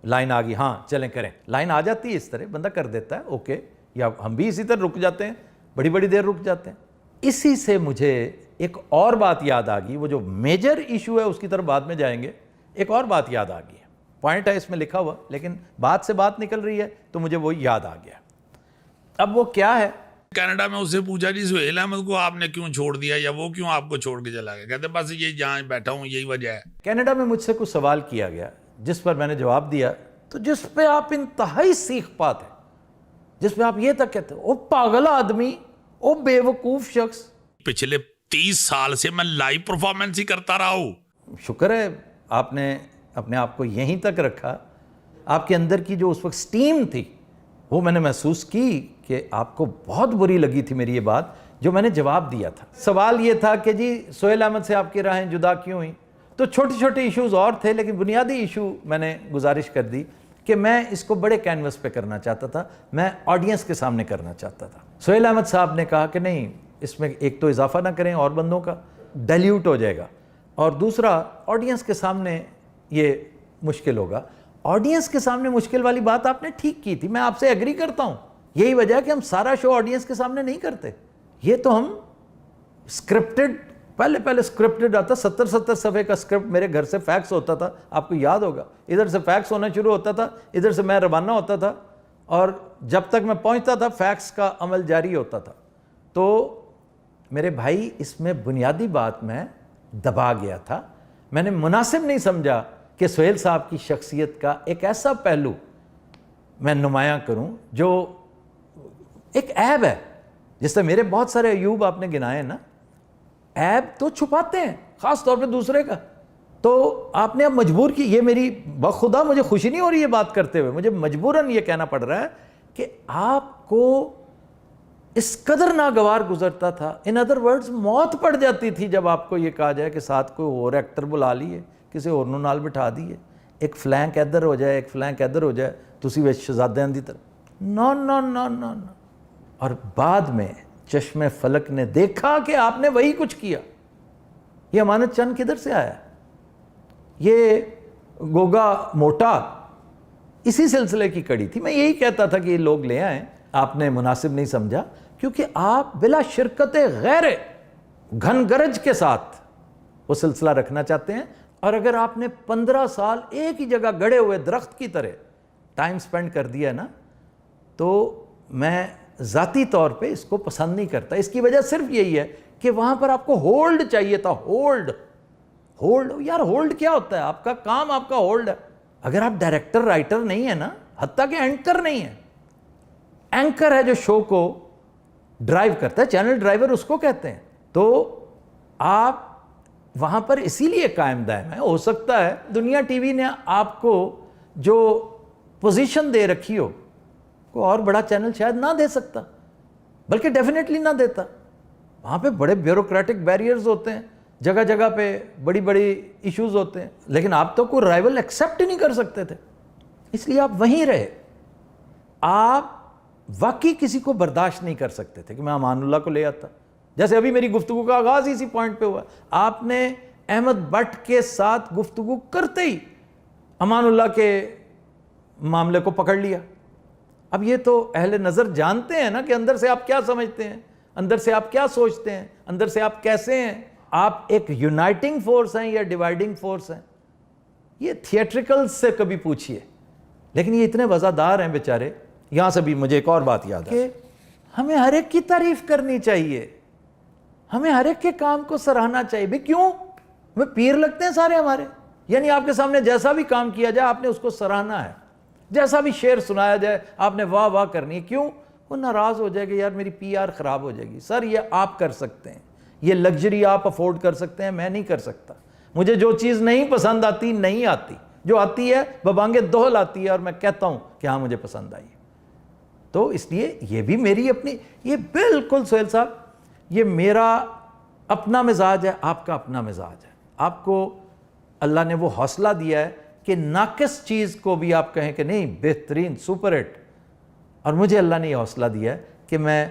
لائن آ گئی, ہاں چلیں کریں, لائن آ جاتی ہے, اس طرح بندہ کر دیتا ہے, اوکے. یا ہم بھی اسی طرح رک جاتے ہیں, بڑی بڑی دیر رک جاتے ہیں. اسی سے مجھے ایک اور بات یاد آ گئی, وہ جو میجر ایشو ہے اس کی طرف بعد میں جائیں گے. ایک اور بات یاد آ گئی ہے, پوائنٹ ہے اس میں لکھا ہوا, لیکن بات سے بات نکل رہی ہے تو مجھے وہ یاد آ گیا. اب وہ کیا ہے, کینیڈا میں اسے پوچھا جی سہیل احمد کو آپ نے کیوں چھوڑ دیا, یا وہ کیوں آپ کو چھوڑ کے چلا گیا, کہتے بس یہ جہاں بیٹھا ہوں یہی وجہ ہے. کینیڈا میں مجھ سے کچھ سوال کیا گیا جس پر میں نے جواب دیا, تو جس پہ آپ انتہائی سیکھ پاتے, جس میں آپ یہ تک کہتے او پاگل آدمی, او بے وقوف شخص. پچھلے 30 سال سے میں لائیو پرفارمنس ہی کرتا رہا ہوں. شکر ہے آپ نے اپنے آپ کو یہیں تک رکھا. آپ کے اندر کی جو اس وقت سٹیم تھی وہ میں نے محسوس کی کہ آپ کو بہت بری لگی تھی میری یہ بات جو میں نے جواب دیا تھا. سوال یہ تھا کہ جی سہیل احمد سے آپ کی راہیں جدا کیوں ہوئیں. تو چھوٹے چھوٹے ایشوز اور تھے, لیکن بنیادی ایشو میں نے گزارش کر دی کہ میں اس کو بڑے کینوس پہ کرنا چاہتا تھا, میں آڈینس کے سامنے کرنا چاہتا تھا. سہیل احمد صاحب نے کہا کہ نہیں, اس میں ایک تو اضافہ نہ کریں اور بندوں کا, ڈیلیوٹ ہو جائے گا, اور دوسرا آڈینس کے سامنے یہ مشکل ہوگا. آڈینس کے سامنے مشکل والی بات آپ نے ٹھیک کی تھی, میں آپ سے ایگری کرتا ہوں. یہی وجہ ہے کہ ہم سارا شو آڈینس کے سامنے نہیں کرتے. یہ تو ہم اسکرپٹڈ, پہلے اسکرپٹڈ آتا, 70 صفحے کا اسکرپٹ میرے گھر سے فیکس ہوتا تھا, آپ کو یاد ہوگا. ادھر سے فیکس ہونا شروع ہوتا تھا, ادھر سے میں روانہ ہوتا تھا, اور جب تک میں پہنچتا تھا فیکس کا عمل جاری ہوتا تھا. تو میرے بھائی اس میں بنیادی بات میں دبا گیا تھا. میں نے مناسب نہیں سمجھا کہ سہیل صاحب کی شخصیت کا ایک ایسا پہلو میں نمایاں کروں جو ایک عیب ہے. جس سے میرے بہت سارے عیوب آپ نے گنائے نا, عیب تو چھپاتے ہیں, خاص طور پہ دوسرے کا. تو آپ نے اب مجبور کی, یہ میری بخدا مجھے خوشی نہیں ہو رہی ہے بات کرتے ہوئے, مجھے مجبوراً یہ کہنا پڑ رہا ہے کہ آپ کو اس قدر ناگوار گزرتا تھا. ان ادر ورڈز موت پڑ جاتی تھی جب آپ کو یہ کہا جائے کہ ساتھ کوئی اور ایکٹر بلا لیے, کسی اور نو نال بٹھا دیے, ایک فلینک ادھر ہو جائے, ایک فلینک ادھر ہو جائے, تسی وچ شہزادیاں دی طرح. نو نو نو نو نو. اور بعد میں چشم فلک نے دیکھا کہ آپ نے وہی کچھ کیا. یہ امانت چند کدھر سے آیا؟ یہ گوگا موٹا اسی سلسلے کی کڑی تھی. میں یہی کہتا تھا کہ یہ لوگ لے آئیں, آپ نے مناسب نہیں سمجھا, کیونکہ آپ بلا شرکت غیر گھن گرج کے ساتھ وہ سلسلہ رکھنا چاہتے ہیں. اور اگر آپ نے 15 سال ایک ہی جگہ گڑے ہوئے درخت کی طرح ٹائم سپینڈ کر دیا نا, تو میں ذاتی طور پہ اس کو پسند نہیں کرتا. اس کی وجہ صرف یہی ہے کہ وہاں پر آپ کو ہولڈ چاہیے تھا. ہولڈ یار, ہولڈ کیا ہوتا ہے؟ آپ کا کام آپ کا ہولڈ ہے. اگر آپ ڈائریکٹر رائٹر نہیں ہے نا, حتیٰ کہ اینکر نہیں ہے, اینکر ہے جو شو کو ڈرائیو کرتا ہے, چینل ڈرائیور اس کو کہتے ہیں, تو آپ وہاں پر اسی لیے قائم دائم ہے. ہو سکتا ہے دنیا ٹی وی نے آپ کو جو پوزیشن دے رکھی ہو, کوئی اور بڑا چینل شاید نہ دے سکتا, بلکہ ڈیفینیٹلی نہ دیتا. وہاں پہ بڑے بیوروکریٹک بیریئرز ہوتے ہیں, جگہ جگہ پہ بڑی بڑی ایشوز ہوتے ہیں, لیکن آپ تو کوئی رائیول ایکسیپٹ ہی نہیں کر سکتے تھے, اس لیے آپ وہیں رہے. آپ واقعی کسی کو برداشت نہیں کر سکتے تھے کہ میں امان اللہ کو لے آتا. جیسے ابھی میری گفتگو کا آغاز اسی پوائنٹ پہ ہوا, آپ نے احمد بٹ کے ساتھ گفتگو کرتے ہی امان اللہ کے معاملے کو پکڑ لیا. اب یہ تو اہل نظر جانتے ہیں نا کہ اندر سے آپ کیا سمجھتے ہیں, اندر سے آپ کیا سوچتے ہیں, اندر سے آپ کیسے ہیں. آپ ایک یونائٹنگ فورس ہیں یا ڈیوائڈنگ فورس ہیں, یہ تھیٹریکل سے کبھی پوچھئے. لیکن یہ اتنے وزادار ہیں بیچارے. یہاں سے بھی مجھے ایک اور بات یاد ہے کہ ہمیں ہر ایک کی تعریف کرنی چاہیے, ہمیں ہر ایک کے کام کو سراہنا چاہیے. بھی کیوں؟ ہمیں پیر لگتے ہیں سارے ہمارے؟ یعنی آپ کے سامنے جیسا بھی کام کیا جائے آپ نے اس کو سراہنا ہے, جیسا بھی شعر سنایا جائے آپ نے واہ واہ کرنی ہے. کیوں؟ وہ ناراض ہو جائے گا, یار میری پی آر خراب ہو جائے گی. سر یہ آپ کر سکتے ہیں, یہ لگژری آپ افورڈ کر سکتے ہیں, میں نہیں کر سکتا. مجھے جو چیز نہیں پسند آتی نہیں آتی, جو آتی ہے ببانگے دوہل آتی ہے, اور میں کہتا ہوں کہ ہاں مجھے پسند آئی. تو اس لیے یہ بھی میری اپنی, یہ بالکل سہیل صاحب یہ میرا اپنا مزاج ہے, آپ کا اپنا مزاج ہے. آپ کو اللہ نے وہ حوصلہ دیا ہے کہ ناقص چیز کو بھی آپ کہیں کہ نہیں بہترین سپر ہٹ, اور مجھے اللہ نے یہ حوصلہ دیا ہے کہ میں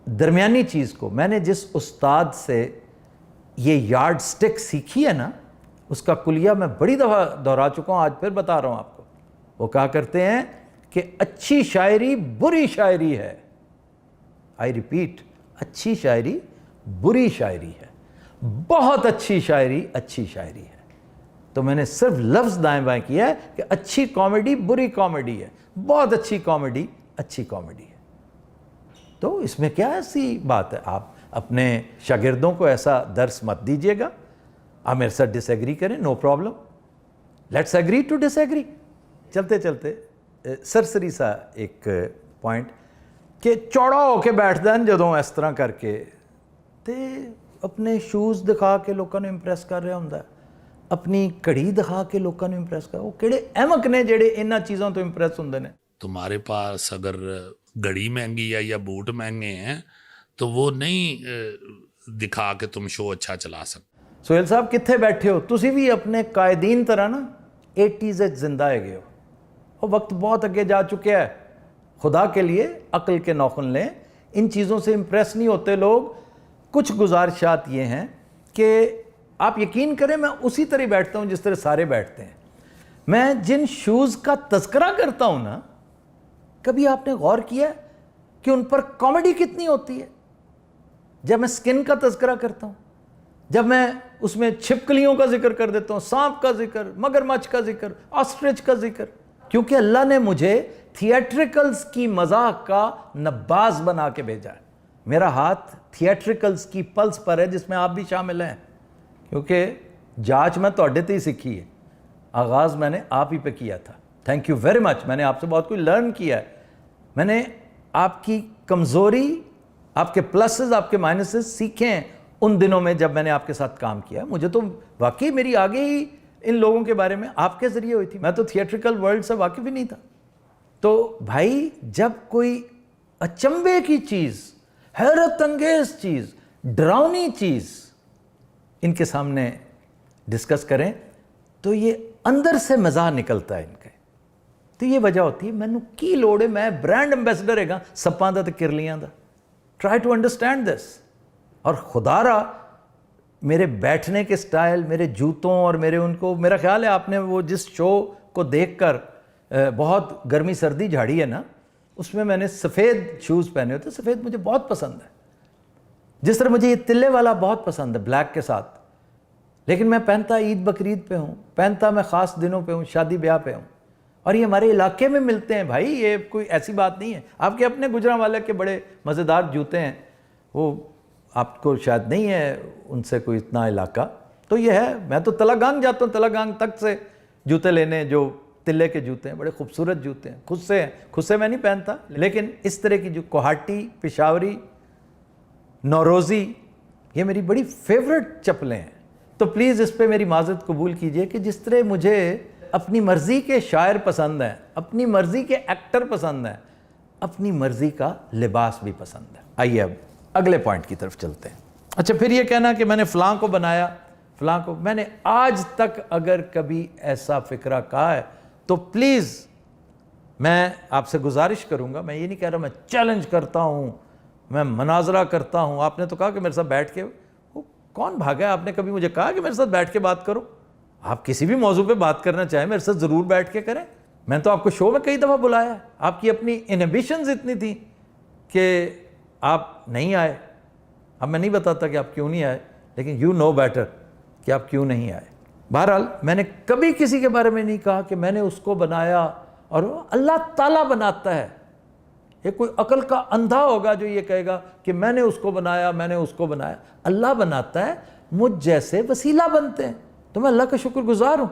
درمیانی چیز کو, میں نے جس استاد سے یہ یارڈ سٹک سیکھی ہے نا, اس کا کلیہ میں بڑی دفعہ دہرا چکا ہوں, آج پھر بتا رہا ہوں آپ کو. وہ کہا کرتے ہیں کہ اچھی شاعری بری شاعری ہے. آئی ریپیٹ, اچھی شاعری بری شاعری ہے, بہت اچھی شاعری اچھی شاعری ہے. تو میں نے صرف لفظ دائیں بائیں کیا ہے کہ اچھی کامیڈی بری کامیڈی ہے, بہت اچھی کامیڈی اچھی کامیڈی ہے. تو اس میں کیا ایسی بات ہے؟ آپ اپنے شاگردوں کو ایسا درس مت دیجیے گا. آپ میرے ساتھ ڈس ایگری کریں, no problem, let's agree to disagree. چلتے چلتے سرسری سا ایک پوائنٹ کہ چوڑا ہو کے بیٹھتا ہے جدوں اس طرح کر کے تے اپنے شوز دکھا کے لوگوں نے امپریس کر رہا ہوں, اپنی کڑی دکھا کے لوگوں نے امپریس کر. وہ کہڑے احمق نے جڑے انہاں چیزوں تو امپریس ہوندے نے. تمہارے پاس اگر گھڑی مہنگی ہے یا بوٹ مہنگے ہیں تو وہ نہیں دکھا کے تم شو اچھا چلا سکتے. سہیل صاحب کتنے بیٹھے ہو, تسی بھی اپنے قائدین طرح نا 80s زندہ ہے گئے ہو. اور وقت بہت آگے جا چکا ہے. خدا کے لیے عقل کے نوخن لیں, ان چیزوں سے امپریس نہیں ہوتے لوگ. کچھ گزارشات یہ ہیں کہ آپ یقین کریں میں اسی طرح بیٹھتا ہوں جس طرح سارے بیٹھتے ہیں. میں جن شوز کا تذکرہ کرتا ہوں نا, کبھی آپ نے غور کیا کہ ان پر کامیڈی کتنی ہوتی ہے؟ جب میں سکن کا تذکرہ کرتا ہوں, جب میں اس میں چھپکلیوں کا ذکر کر دیتا ہوں, سانپ کا ذکر, مگرمچھ کا ذکر, آسٹرچ کا ذکر, کیونکہ اللہ نے مجھے تھیٹریکلز کی مذاق کا نباز بنا کے بھیجا ہے. میرا ہاتھ تھیٹریکلز کی پلس پر ہے جس میں آپ بھی شامل ہیں, کیونکہ جانچ میں توڑے تے ہی سیکھی ہے, آغاز میں نے آپ ہی پہ کیا تھا. Thank you very much. میں نے آپ سے بہت کچھ لرن کیا ہے. میں نے آپ کی کمزوری, آپ کے پلسز, آپ کے مائنسز سیکھے ہیں ان دنوں میں جب میں نے آپ کے ساتھ کام کیا. مجھے تو واقعی میری آگے ہی ان لوگوں کے بارے میں آپ کے ذریعے ہوئی تھی. میں تو تھیٹریکل ورلڈ سے واقف ہی نہیں تھا. تو بھائی جب کوئی اچنبے کی چیز, حیرت انگیز چیز, ڈراؤنی چیز ان کے سامنے ڈسکس کریں تو یہ اندر سے مزاح نکلتا ہے ان کے. تو یہ وجہ ہوتی ہے مینوں کی لوڑ ہے, میں برانڈ ایمبیسڈر ہے گا سپاں دا تے کرلیاں دا. Try to understand this. اور خدا را میرے بیٹھنے کے سٹائل, میرے جوتوں اور میرے ان کو, میرا خیال ہے آپ نے وہ جس شو کو دیکھ کر بہت گرمی سردی جھاڑی ہے نا, اس میں میں نے سفید شوز پہنے ہوتے. سفید مجھے بہت پسند ہے, جس طرح مجھے یہ تلے والا بہت پسند ہے بلیک کے ساتھ. لیکن میں پہنتا عید بقرعید پہ ہوں, پہنتا میں خاص دنوں پہ ہوں, شادی بیاہ پہ ہوں. اور یہ ہمارے علاقے میں ملتے ہیں بھائی, یہ کوئی ایسی بات نہیں ہے. آپ کے اپنے گجرانوالے کے بڑے مزیدار جوتے ہیں, وہ آپ کو شاید نہیں ہے ان سے کوئی اتنا علاقہ. تو یہ ہے, میں تو تلنگانگ جاتا ہوں, تلنگانگ تک سے جوتے لینے, جو تلے کے جوتے ہیں, بڑے خوبصورت جوتے ہیں. خود سے میں نہیں پہنتا, لیکن اس طرح کی جو کوہاٹی, پشاوری, نوروزی, یہ میری بڑی فیورٹ چپلیں ہیں. تو پلیز اس پہ میری معذرت قبول کیجئے کہ جس طرح مجھے اپنی مرضی کے شاعر پسند ہیں, اپنی مرضی کے ایکٹر پسند ہیں, اپنی مرضی کا لباس بھی پسند ہے. آئیے اب اگلے پوائنٹ کی طرف چلتے ہیں. اچھا, پھر یہ کہنا کہ میں نے فلاں کو بنایا, فلاں کو, میں نے آج تک اگر کبھی ایسا فکرہ کہا ہے تو پلیز میں آپ سے گزارش کروں گا, میں یہ نہیں کہہ رہا میں چیلنج کرتا ہوں, میں مناظرہ کرتا ہوں. آپ نے تو کہا کہ میرے ساتھ بیٹھ کے, وہ کون بھاگا ہے؟ آپ نے کبھی مجھے کہا کہ میرے ساتھ بیٹھ کے بات کرو. آپ کسی بھی موضوع پہ بات کرنا چاہیں میرے ساتھ ضرور بیٹھ کے کریں. میں تو آپ کو شو میں کئی دفعہ بلایا ہے, آپ کی اپنی انہیبیشنز اتنی تھیں کہ آپ نہیں آئے. اب میں نہیں بتاتا کہ آپ کیوں نہیں آئے, لیکن یو نو بیٹر کہ آپ کیوں نہیں آئے. بہرحال میں نے کبھی کسی کے بارے میں نہیں کہا کہ میں نے اس کو بنایا, اور وہ اللہ تعالیٰ بناتا ہے. یہ کوئی عقل کا اندھا ہوگا جو یہ کہے گا کہ میں نے اس کو بنایا, میں نے اس کو بنایا. اللہ بناتا ہے, مجھ جیسے وسیلہ بنتے ہیں. تو میں اللہ کا شکر گزار ہوں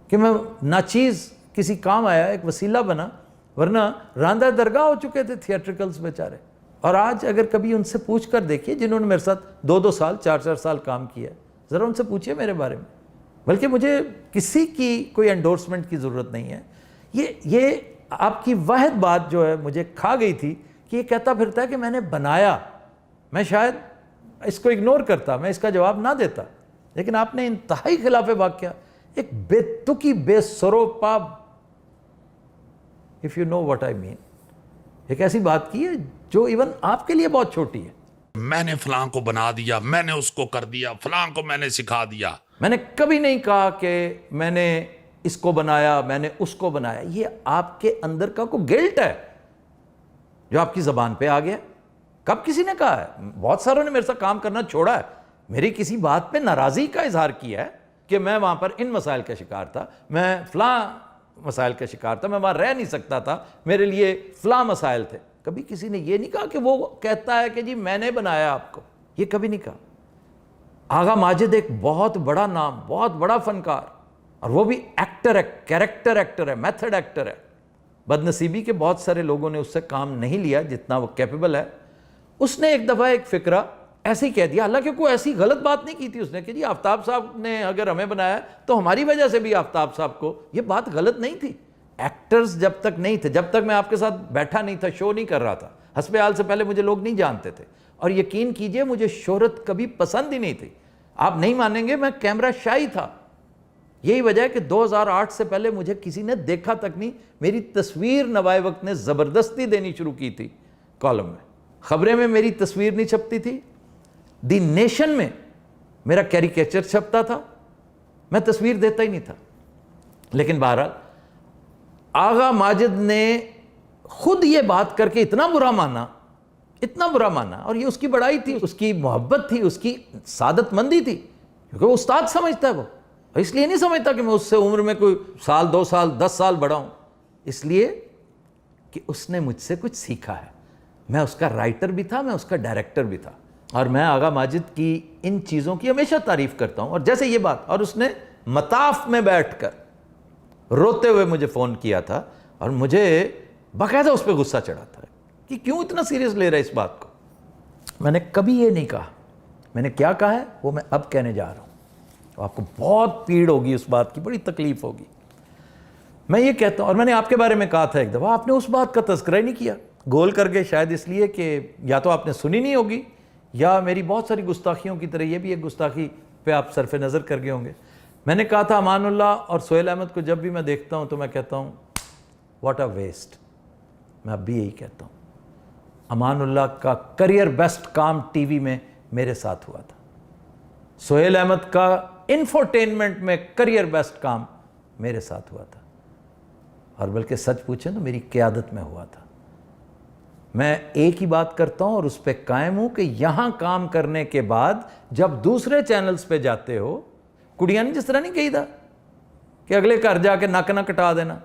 کہ میں ناچیز کسی کام آیا, ایک وسیلہ بنا, ورنہ راندہ درگاہ ہو چکے تھے تھیٹریکلز بیچارے. اور آج اگر کبھی ان سے پوچھ کر دیکھیے جنہوں نے میرے ساتھ 2 سال 4 سال کام کیا, ذرا ان سے پوچھئے میرے بارے میں. بلکہ مجھے کسی کی کوئی انڈورسمنٹ کی ضرورت نہیں ہے. یہ آپ کی واحد بات جو ہے مجھے کھا گئی تھی کہ یہ کہتا پھرتا ہے کہ میں نے بنایا. میں شاید اس کو اگنور کرتا, میں اس کا جواب نہ دیتا, لیکن آپ نے انتہائی خلاف واقعہ, ایک بے تکی, بے سروپا, if you know what I mean, ایک ایسی بات کی ہے جو ایون آپ کے لیے بہت چھوٹی ہے. میں نے فلاں کو بنا دیا, میں نے اس کو کر دیا, فلاں کو میں نے سکھا دیا. میں نے کبھی نہیں کہا کہ میں نے اس کو بنایا, میں نے اس کو بنایا. یہ آپ کے اندر کا کوئی گلٹ ہے جو آپ کی زبان پہ آ گیا. کب کسی نے کہا ہے؟ بہت ساروں نے میرے ساتھ کام کرنا چھوڑا ہے, میری کسی بات پہ ناراضی کا اظہار کیا ہے کہ میں وہاں پر ان مسائل کا شکار تھا, میں فلاں مسائل کا شکار تھا, میں وہاں رہ نہیں سکتا تھا, میرے لیے فلاں مسائل تھے. کبھی کسی نے یہ نہیں کہا کہ وہ کہتا ہے کہ جی میں نے بنایا آپ کو. یہ کبھی نہیں کہا. آغا ماجد ایک بہت بڑا نام, بہت بڑا فنکار, اور وہ بھی ایکٹر ہے, کیریکٹر ایکٹر ہے, میتھڈ ایکٹر ہے. بد نصیبی کے بہت سارے لوگوں نے اس سے کام نہیں لیا جتنا وہ کیپیبل ہے. اس نے ایک دفعہ ایک فکرہ ایسے ہی کہہ دیا, حالانکہ کوئی ایسی غلط بات نہیں کی تھی اس نے کہ جی آفتاب صاحب نے اگر ہمیں بنایا تو ہماری وجہ سے بھی آفتاب صاحب کو. یہ بات غلط نہیں تھی. ایکٹرز جب تک نہیں تھے, جب تک میں آپ کے ساتھ بیٹھا نہیں تھا, شو نہیں کر رہا تھا, حسب حال سے پہلے مجھے لوگ نہیں جانتے تھے. اور یقین کیجئے مجھے شہرت کبھی پسند ہی نہیں تھی. آپ نہیں مانیں گے, میں کیمرہ شائی تھا. یہی وجہ ہے کہ 2008 سے پہلے مجھے کسی نے دیکھا تک نہیں. میری تصویر نوائے وقت نے زبردستی دینی شروع کی تھی کالم میں. خبریں میں میری تصویر نہیں چھپتی تھی, دی نیشن میں میرا کیریکیچر چھپتا تھا, میں تصویر دیتا ہی نہیں تھا. لیکن بہرحال آغا ماجد نے خود یہ بات کر کے اتنا برا مانا, اور یہ اس کی بڑائی تھی, اس کی محبت تھی, اس کی سعادت مندی تھی, کیونکہ وہ استاد سمجھتا ہے. وہ اس لیے نہیں سمجھتا کہ میں اس سے عمر میں کوئی سال 2 سال 10 سال بڑا ہوں, اس لیے کہ اس نے مجھ سے کچھ سیکھا ہے. میں اس کا رائٹر بھی تھا, میں اس کا ڈائریکٹر بھی تھا, اور میں آغا ماجد کی ان چیزوں کی ہمیشہ تعریف کرتا ہوں. اور جیسے یہ بات, اور اس نے مطاف میں بیٹھ کر روتے ہوئے مجھے فون کیا تھا, اور مجھے باقاعدہ اس پہ غصہ چڑھا تھا کہ کیوں اتنا سیریس لے رہا ہے اس بات کو. میں نے کبھی یہ نہیں کہا. میں نے کیا کہا ہے وہ میں اب کہنے جا رہا ہوں. آپ کو بہت پیڑ ہوگی اس بات کی, بڑی تکلیف ہوگی. میں یہ کہتا ہوں, اور میں نے آپ کے بارے میں کہا تھا ایک دفعہ, آپ نے اس بات کا تذکرہ ہی نہیں کیا. گول کر گئے شاید اس لیے کہ یا تو آپ نے سنی نہیں ہوگی, یا میری بہت ساری گستاخیوں کی طرح یہ بھی ایک گستاخی پہ آپ صرف نظر کر گئے ہوں گے. میں نے کہا تھا امان اللہ اور سہیل احمد کو جب بھی میں دیکھتا ہوں تو میں کہتا ہوں واٹ اے ویسٹ. میں اب بھی یہی کہتا ہوں. امان اللہ کا کریئر بیسٹ کام ٹی وی میں میرے ساتھ ہوا تھا. سہیل احمد کا انفورٹینمنٹ میں کریئر بیسٹ کام میرے ساتھ ہوا تھا, اور بلکہ سچ پوچھیں تو میری قیادت میں ہوا تھا. میں ایک ہی بات کرتا ہوں اور اس پہ قائم ہوں کہ یہاں کام کرنے کے بعد جب دوسرے چینلز پہ جاتے ہو, کڑیاں نے جس طرح نہیں کہی تھا کہ اگلے گھر جا کے نک نہ کٹا دینا.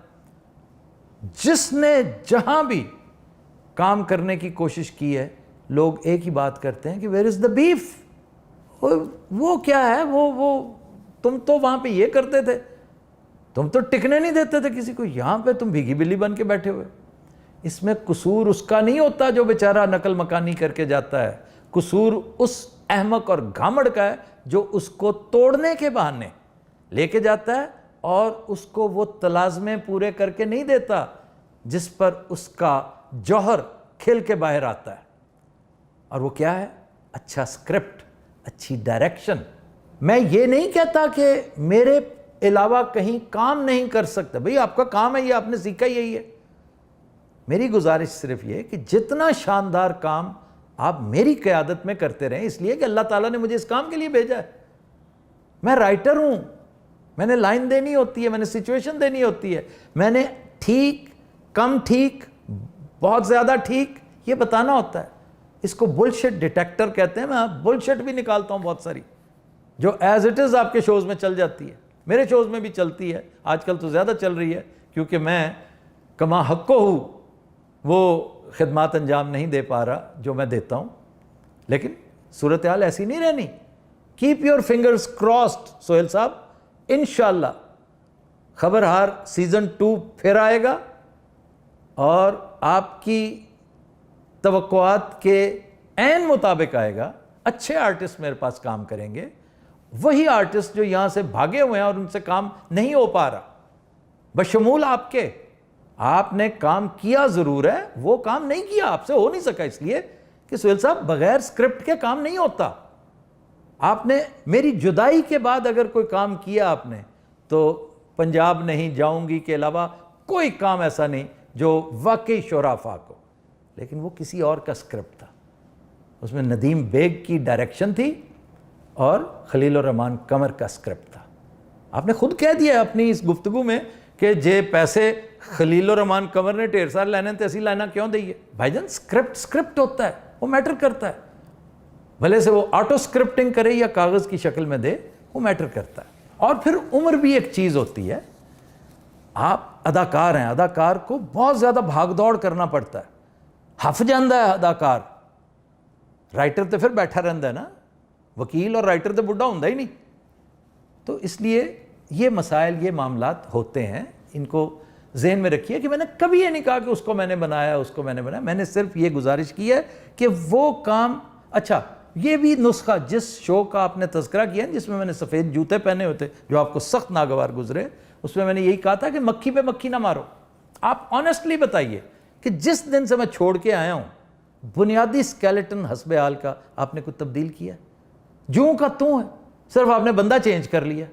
جس نے جہاں بھی کام کرنے کی کوشش کی ہے, لوگ ایک ہی بات کرتے ہیں کہ ویئر از دا بیف. وہ کیا ہے, وہ تم تو وہاں پہ یہ کرتے تھے, تم تو ٹکنے نہیں دیتے تھے کسی کو, یہاں پہ تم بھیگی بلی بن کے بیٹھے ہوئے. اس میں قصور اس کا نہیں ہوتا جو بیچارہ نقل مکانی کر کے جاتا ہے, قصور اس احمق اور گھامڑ کا ہے جو اس کو توڑنے کے بہانے لے کے جاتا ہے اور اس کو وہ تلازمے پورے کر کے نہیں دیتا جس پر اس کا جوہر کھل کے باہر آتا ہے. اور وہ کیا ہے؟ اچھا اسکرپٹ, اچھی ڈائریکشن. میں یہ نہیں کہتا کہ میرے علاوہ کہیں کام نہیں کر سکتا, بھئی آپ کا کام ہے, یہ آپ نے سیکھا یہی ہے. میری گزارش صرف یہ کہ جتنا شاندار کام آپ میری قیادت میں کرتے رہیں, اس لیے کہ اللہ تعالیٰ نے مجھے اس کام کے لیے بھیجا ہے. میں رائٹر ہوں, میں نے لائن دینی ہوتی ہے, میں نے سچویشن دینی ہوتی ہے, میں نے ٹھیک, کم ٹھیک, بہت زیادہ ٹھیک یہ بتانا ہوتا ہے. اس کو بلشٹ ڈیٹیکٹر کہتے ہیں. میں بلشٹ بھی نکالتا ہوں بہت ساری, جو ایز اٹ از آپ کے شوز میں چل جاتی ہے, میرے شوز میں بھی چلتی ہے. آج کل تو زیادہ چل رہی ہے کیونکہ میں کما حق کو ہوں وہ خدمات انجام نہیں دے پا رہا جو میں دیتا ہوں. لیکن صورتحال ایسی نہیں رہنی. Keep your fingers crossed Sohail صاحب, انشاءاللہ خبرہار سیزن 2 پھر آئے گا اور آپ کی توقعات کے عین مطابق آئے گا. اچھے آرٹسٹ میرے پاس کام کریں گے, وہی آرٹسٹ جو یہاں سے بھاگے ہوئے ہیں اور ان سے کام نہیں ہو پا رہا, بشمول آپ کے. آپ نے کام کیا ضرور ہے, وہ کام نہیں کیا, آپ سے ہو نہیں سکا, اس لیے کہ سہیل صاحب بغیر سکرپٹ کے کام نہیں ہوتا. آپ نے میری جدائی کے بعد اگر کوئی کام کیا آپ نے, تو پنجاب نہیں جاؤں گی کے علاوہ کوئی کام ایسا نہیں جو واقعی شورافا کو, لیکن وہ کسی اور کا سکرپٹ تھا. اس میں ندیم بیگ کی ڈائریکشن تھی اور خلیل الرحمان قمر کا سکرپٹ تھا. آپ نے خود کہہ دیا اپنی اس گفتگو میں کہ جے پیسے خلیل الرحمان قمر نے ڈھیر سارے لینے تو ایسی لائنہ کیوں دئیے. بھائی جان سکرپٹ ہوتا ہے, وہ میٹر کرتا ہے. بھلے سے وہ آٹو سکرپٹنگ کرے یا کاغذ کی شکل میں دے, وہ میٹر کرتا ہے. اور پھر عمر بھی ایک چیز ہوتی ہے. آپ اداکار ہیں, اداکار کو بہت زیادہ بھاگ دوڑ کرنا پڑتا ہے, ہف جاندہ ہے اداکار. رائٹر تو پھر بیٹھا رہتا ہے نا, وکیل اور رائٹر تو بڈھا ہوتا ہی نہیں. تو اس لیے یہ مسائل, یہ معاملات ہوتے ہیں, ان کو ذہن میں رکھیے کہ میں نے کبھی یہ نہیں کہا کہ اس کو میں نے بنایا, اس کو میں نے بنایا. میں نے صرف یہ گزارش کی ہے کہ وہ کام. اچھا, یہ بھی نسخہ جس شو کا آپ نے تذکرہ کیا جس میں میں نے سفید جوتے پہنے ہوتے جو آپ کو سخت ناگوار گزرے, اس میں میں نے یہی کہا تھا کہ مکھی پہ مکھی نہ مارو. آپ آنیسٹلی بتائیے کہ جس دن سے میں چھوڑ کے آیا ہوں, بنیادی اسکیلیٹن حسب حال کا آپ نے کچھ تبدیل کیا؟ جوں کا توں ہے, صرف آپ نے بندہ چینج کر لیا.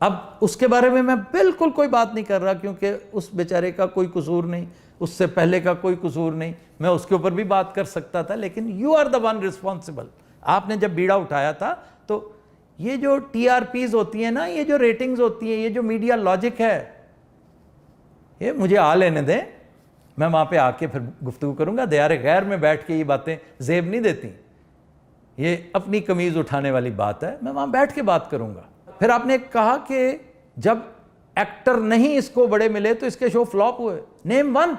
اب اس کے بارے میں بالکل کوئی بات نہیں کر رہا کیونکہ اس بیچارے کا کوئی قصور نہیں, اس سے پہلے کا کوئی قصور نہیں, میں اس کے اوپر بھی بات کر سکتا تھا, لیکن you are the one responsible. آپ نے جب بیڑا اٹھایا تھا تو یہ جو ٹی آر پیز ہوتی ہیں نا, یہ جو ریٹنگز ہوتی ہیں, یہ جو میڈیا لاجک ہے, یہ مجھے آ لینے دیں, میں وہاں پہ آ کے پھر گفتگو کروں گا. دیار غیر میں بیٹھ کے یہ باتیں زیب نہیں دیتی, یہ اپنی قمیض اٹھانے والی بات ہے, میں وہاں بیٹھ کے بات کروں گا. پھر آپ نے کہا کہ جب ایکٹر نہیں اس کو بڑے ملے تو اس کے شو فلاپ ہوئے. نیم ون,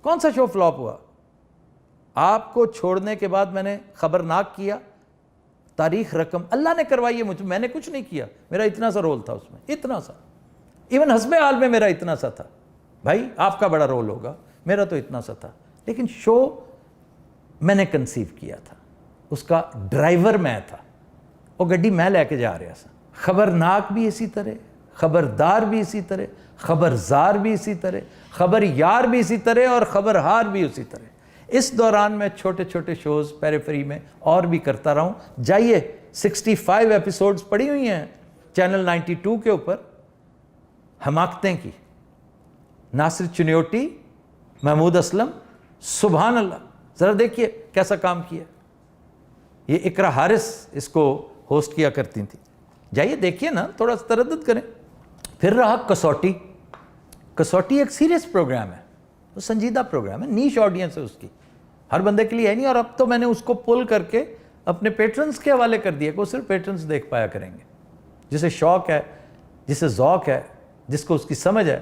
کون سا شو فلاپ ہوا؟ آپ کو چھوڑنے کے بعد میں نے خبرناک کیا, تاریخ رقم اللہ نے کروائی ہے مجھ میں نے کچھ نہیں کیا, میرا اتنا سا رول تھا اس میں, اتنا سا, ایون حسب حال میں میرا اتنا سا تھا. بھائی آپ کا بڑا رول ہوگا, میرا تو اتنا سا تھا, لیکن شو میں نے کنسیو کیا تھا, اس کا ڈرائیور میں تھا, وہ گڈی میں لے کے جا رہا سا. خبرناک بھی اسی طرح, خبردار بھی اسی طرح, خبرزار بھی اسی طرح, خبر یار بھی اسی طرح, اور خبرہار بھی اسی طرح. اس دوران میں چھوٹے چھوٹے شوز پیریفری میں اور بھی کرتا رہا ہوں. جائیے 65 ایپیسوڈز پڑی ہوئی ہیں چینل 92 کے اوپر, حماقتیں کی, ناصر چنیوٹی, محمود اسلم, سبحان اللہ, ذرا دیکھیے کیسا کام کیا. یہ اقرا حارث اس کو ہوسٹ کیا کرتی تھیں. جائیے دیکھیے نا, تھوڑا سا تردد کریں. پھر رہا کسوٹی. کسوٹی ایک سیریس پروگرام ہے, وہ سنجیدہ پروگرام ہے, نیش آڈینس ہے اس کی, ہر بندے کے لیے ہے نہیں. اور اب تو میں نے اس کو پل کر کے اپنے پیٹرنز کے حوالے کر دیا کہ وہ صرف پیٹرنز دیکھ پایا کریں گے. جسے شوق ہے, جسے ذوق ہے, جس کو اس کی سمجھ ہے,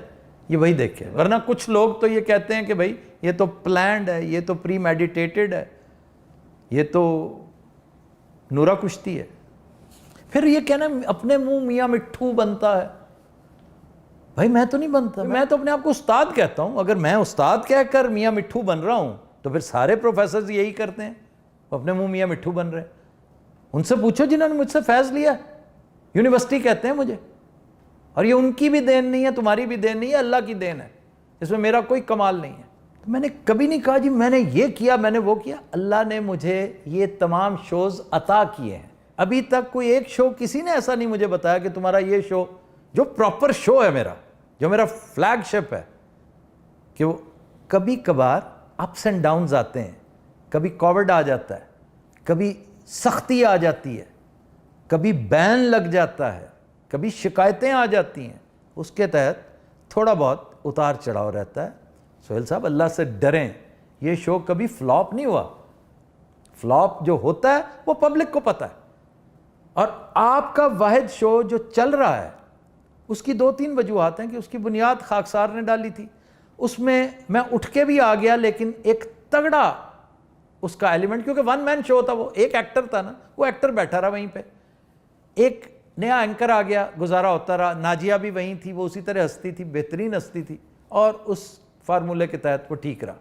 یہ وہی دیکھے. ورنہ کچھ لوگ تو یہ کہتے ہیں کہ بھائی یہ تو پلانڈ ہے, یہ تو پری میڈیٹیٹڈ ہے, یہ تو نورا کشتی ہے. پھر یہ کہنا اپنے منہ میاں مٹھو بنتا ہے. بھائی میں تو نہیں بنتا, میں تو اپنے آپ کو استاد کہتا ہوں. اگر میں استاد کہہ کر میاں مٹھو بن رہا ہوں تو پھر سارے پروفیسرز یہی کرتے ہیں, وہ اپنے منہ میاں مٹھو بن رہے ہیں. ان سے پوچھو جنہوں نے مجھ سے فیض لیا, یونیورسٹی کہتے ہیں مجھے, اور یہ ان کی بھی دین نہیں ہے, تمہاری بھی دین نہیں ہے, اللہ کی دین ہے, اس میں میرا کوئی کمال نہیں ہے. تو میں نے کبھی نہیں کہا جی میں نے یہ کیا, میں نے وہ کیا. اللہ نے مجھے یہ تمام شوز عطا کیے ہیں. ابھی تک کوئی ایک شو کسی نے ایسا نہیں مجھے بتایا کہ تمہارا یہ شو جو پراپر شو ہے میرا, جو میرا فلیگ شپ ہے, کہ وہ کبھی کبھار اپس اینڈ ڈاؤنز آتے ہیں, کبھی کووڈ آ جاتا ہے, کبھی سختی آ جاتی ہے, کبھی بین لگ جاتا ہے, کبھی شکایتیں آ جاتی ہیں, اس کے تحت تھوڑا بہت اتار چڑھاؤ رہتا ہے. سہیل صاحب اللہ سے ڈریں, یہ شو کبھی فلاپ نہیں ہوا. فلاپ جو ہوتا ہے وہ پبلک کو پتہ ہے, اور آپ کا واحد شو جو چل رہا ہے اس کی 2-3 وجوہات ہیں کہ اس کی بنیاد خاکسار نے ڈالی تھی. اس میں اٹھ کے بھی آ گیا, لیکن ایک تگڑا اس کا ایلیمنٹ, کیونکہ ون مین شو تھا, وہ ایک ایکٹر تھا نا, وہ ایکٹر بیٹھا رہا وہیں پہ, ایک نیا اینکر آ گیا, گزارا ہوتا رہا. ناجیہ بھی وہیں تھی, وہ اسی طرح ہستی تھی, بہترین ہستی تھی, اور اس فارمولے کے تحت وہ ٹھیک رہا.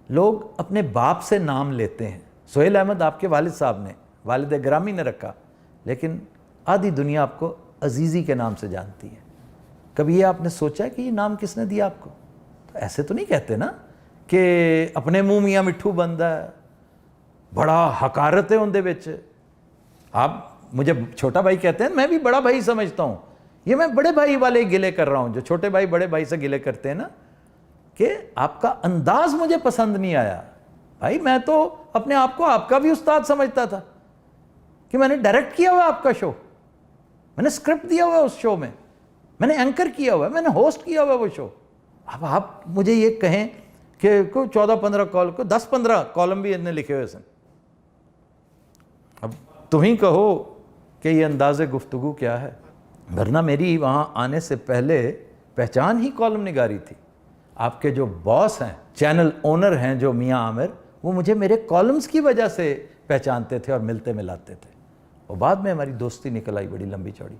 لوگ اپنے باپ سے نام لیتے ہیں. سہیل احمد آپ کے والد صاحب نے, والد گرامی نے رکھا, لیکن آدھی دنیا آپ کو عزیزی کے نام سے جانتی ہے. کبھی یہ آپ نے سوچا کہ یہ نام کس نے دیا آپ کو؟ تو ایسے تو نہیں کہتے نا کہ اپنے منہ میاں مٹھو بندا ہے, بڑا حقارت ہے اندے وچ. آپ مجھے چھوٹا بھائی کہتے ہیں, میں بھی بڑا بھائی سمجھتا ہوں. یہ میں بڑے بھائی والے گلے کر رہا ہوں, جو چھوٹے بھائی بڑے بھائی سے گلے کرتے ہیں نا, کہ آپ کا انداز مجھے پسند نہیں آیا. بھائی میں تو اپنے آپ کو آپ کا بھی استاد سمجھتا تھا, کہ میں نے ڈائریکٹ کیا ہوا آپ کا شو, میں نے اسکرپٹ دیا ہوا اس شو میں نے اینکر کیا ہوا ہے, میں نے ہوسٹ کیا ہوا وہ شو. اب آپ مجھے یہ کہیں کہ کوئی 14-15 کال کو 10-15 کالم بھی انہوں نے لکھے ہوئے سن. اب تم ہی کہو کہ یہ انداز گفتگو کیا ہے. ورنہ میری وہاں آنے سے پہلے پہچان ہی کالم نگاری تھی. آپ کے جو باس ہیں, چینل اونر ہیں جو میاں عامر, وہ مجھے میرے کالمز کی وجہ سے پہچانتے تھے اور ملتے ملاتے تھے. اور بعد میں ہماری دوستی نکل آئی بڑی لمبی چوڑی.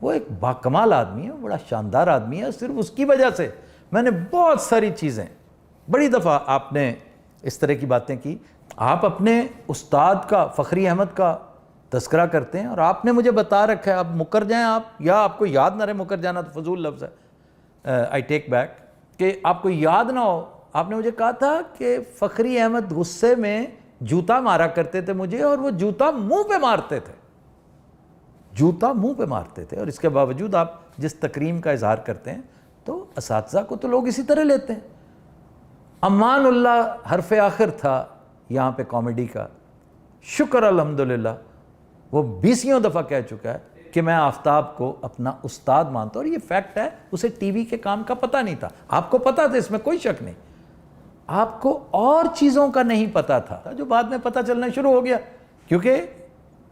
وہ ایک باکمال آدمی ہے, بڑا شاندار آدمی ہے, صرف اس کی وجہ سے میں نے بہت ساری چیزیں, بڑی دفعہ آپ نے اس طرح کی باتیں کی. آپ اپنے استاد کا, فخری احمد کا تذکرہ کرتے ہیں, اور آپ نے مجھے بتا رکھا ہے, اب مکر جائیں آپ, یا آپ کو یاد نہ رہے, مکر جانا تو فضول لفظ ہے, آئی ٹیک بیک, کہ آپ کو یاد نہ ہو. آپ نے مجھے کہا تھا کہ فخری احمد غصے میں جوتا مارا کرتے تھے مجھے, اور وہ جوتا منہ پہ مارتے تھے. جوتا منہ پہ مارتے تھے، اور اس کے باوجود آپ جس تکریم کا اظہار کرتے ہیں تو اساتذہ کو تو لوگ اسی طرح لیتے ہیں۔ امان اللہ حرف آخر تھا یہاں پہ کامیڈی کا، شکر الحمدللہ وہ 20 دفعہ کہہ چکا ہے کہ میں آفتاب کو اپنا استاد مانتا ہوں، اور یہ فیکٹ ہے، اسے ٹی وی کے کام کا پتہ نہیں تھا، آپ کو پتہ تھا، اس میں کوئی شک نہیں، آپ کو اور چیزوں کا نہیں پتہ تھا جو بعد میں پتہ چلنا شروع ہو گیا، کیونکہ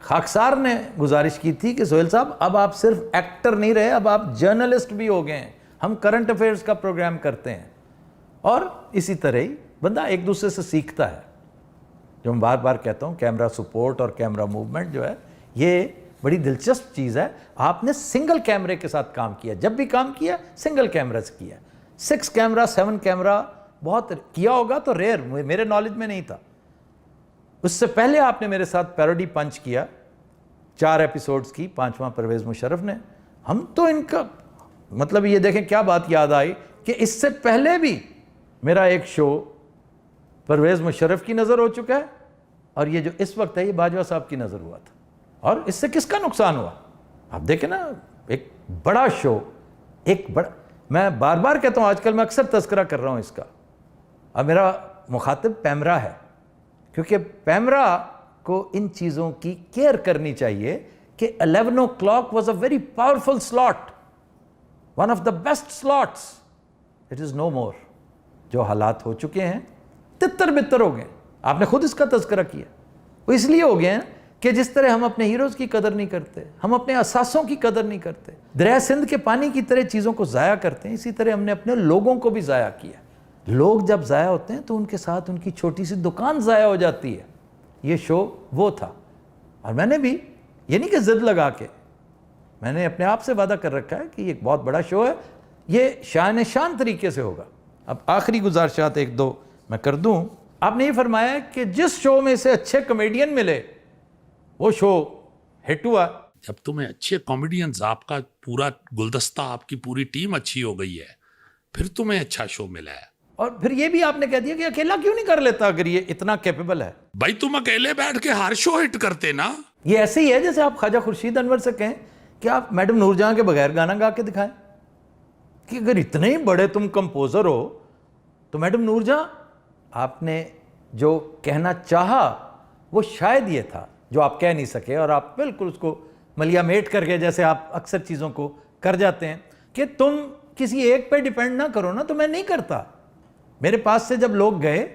خاکسار نے گزارش کی تھی کہ سہیل صاحب اب آپ صرف ایکٹر نہیں رہے، اب آپ جرنلسٹ بھی ہو گئے ہیں، ہم کرنٹ افیئرز کا پروگرام کرتے ہیں، اور اسی طرح ہی بندہ ایک دوسرے سے سیکھتا ہے۔ جو میں بار بار کہتا ہوں، کیمرہ سپورٹ اور کیمرہ موومنٹ جو ہے یہ بڑی دلچسپ چیز ہے۔ آپ نے سنگل کیمرے کے ساتھ کام کیا، جب بھی کام کیا سنگل کیمرہ سے کیا، 6 کیمرہ 7 کیمرہ بہت کیا ہوگا تو ریئر، میرے نالج میں نہیں تھا۔ اس سے پہلے آپ نے میرے ساتھ پیروڈی پنچ کیا 4 ایپیسوڈز کی، 5واں پرویز مشرف نے، ہم تو ان کا مطلب یہ دیکھیں کیا بات یاد آئی کہ اس سے پہلے بھی میرا ایک شو پرویز مشرف کی نظر ہو چکا ہے، اور یہ جو اس وقت ہے یہ باجوہ صاحب کی نظر ہوا تھا، اور اس سے کس کا نقصان ہوا؟ آپ دیکھیں نا، ایک بڑا شو، میں بار بار کہتا ہوں، آج کل میں اکثر تذکرہ کر رہا ہوں اس کا، اب میرا مخاطب پیمرا ہے، کیونکہ پیمرا کو ان چیزوں کی کیئر کرنی چاہیے کہ 11 o'clock was a very powerful slot, one of the best slots, it is no more۔ جو حالات ہو چکے ہیں تتر بتر ہو گئے، آپ نے خود اس کا تذکرہ کیا، وہ اس لیے ہو گئے ہیں کہ جس طرح ہم اپنے ہیروز کی قدر نہیں کرتے، ہم اپنے اثاثوں کی قدر نہیں کرتے، دریا سندھ کے پانی کی طرح چیزوں کو ضائع کرتے ہیں، اسی طرح ہم نے اپنے لوگوں کو بھی ضائع کیا۔ لوگ جب ضائع ہوتے ہیں تو ان کے ساتھ ان کی چھوٹی سی دکان ضائع ہو جاتی ہے۔ یہ شو وہ تھا، اور میں نے بھی یہ نہیں کہ ضد لگا کے، میں نے اپنے آپ سے وعدہ کر رکھا ہے کہ یہ ایک بہت بڑا شو ہے، یہ شان طریقے سے ہوگا۔ اب آخری گزارشات 1-2 میں کر دوں۔ آپ نے یہ فرمایا کہ جس شو میں سے اچھے کمیڈین ملے وہ شو ہٹ ہوا۔ جب تمہیں اچھے کامیڈینز، آپ کا پورا گلدستہ، آپ کی پوری ٹیم اچھی ہو گئی ہے، پھر تمہیں اچھا شو ملا ہے، اور پھر یہ بھی آپ نے کہہ دیا کہ اکیلا کیوں نہیں کر لیتا اگر یہ اتنا کیپیبل ہے؟ بھائی تم اکیلے بیٹھ کے ہر شو ہٹ کرتے نا۔ یہ ایسے ہی ہے جیسے آپ خواجہ خورشید انور سے کہیں کہ آپ میڈم نور جہاں کے بغیر گانا گا کے دکھائیں، کہ اگر اتنے ہی بڑے تم کمپوزر ہو تو میڈم نور جہاں، آپ نے جو کہنا چاہا وہ شاید یہ تھا جو آپ کہہ نہیں سکے، اور آپ بالکل اس کو ملیا میٹ کر کے، جیسے آپ اکثر چیزوں کو کر جاتے ہیں کہ تم کسی ایک پہ ڈیپینڈ نہ کرو نا، تو میں نہیں کرتا۔ میرے پاس سے جب لوگ گئے،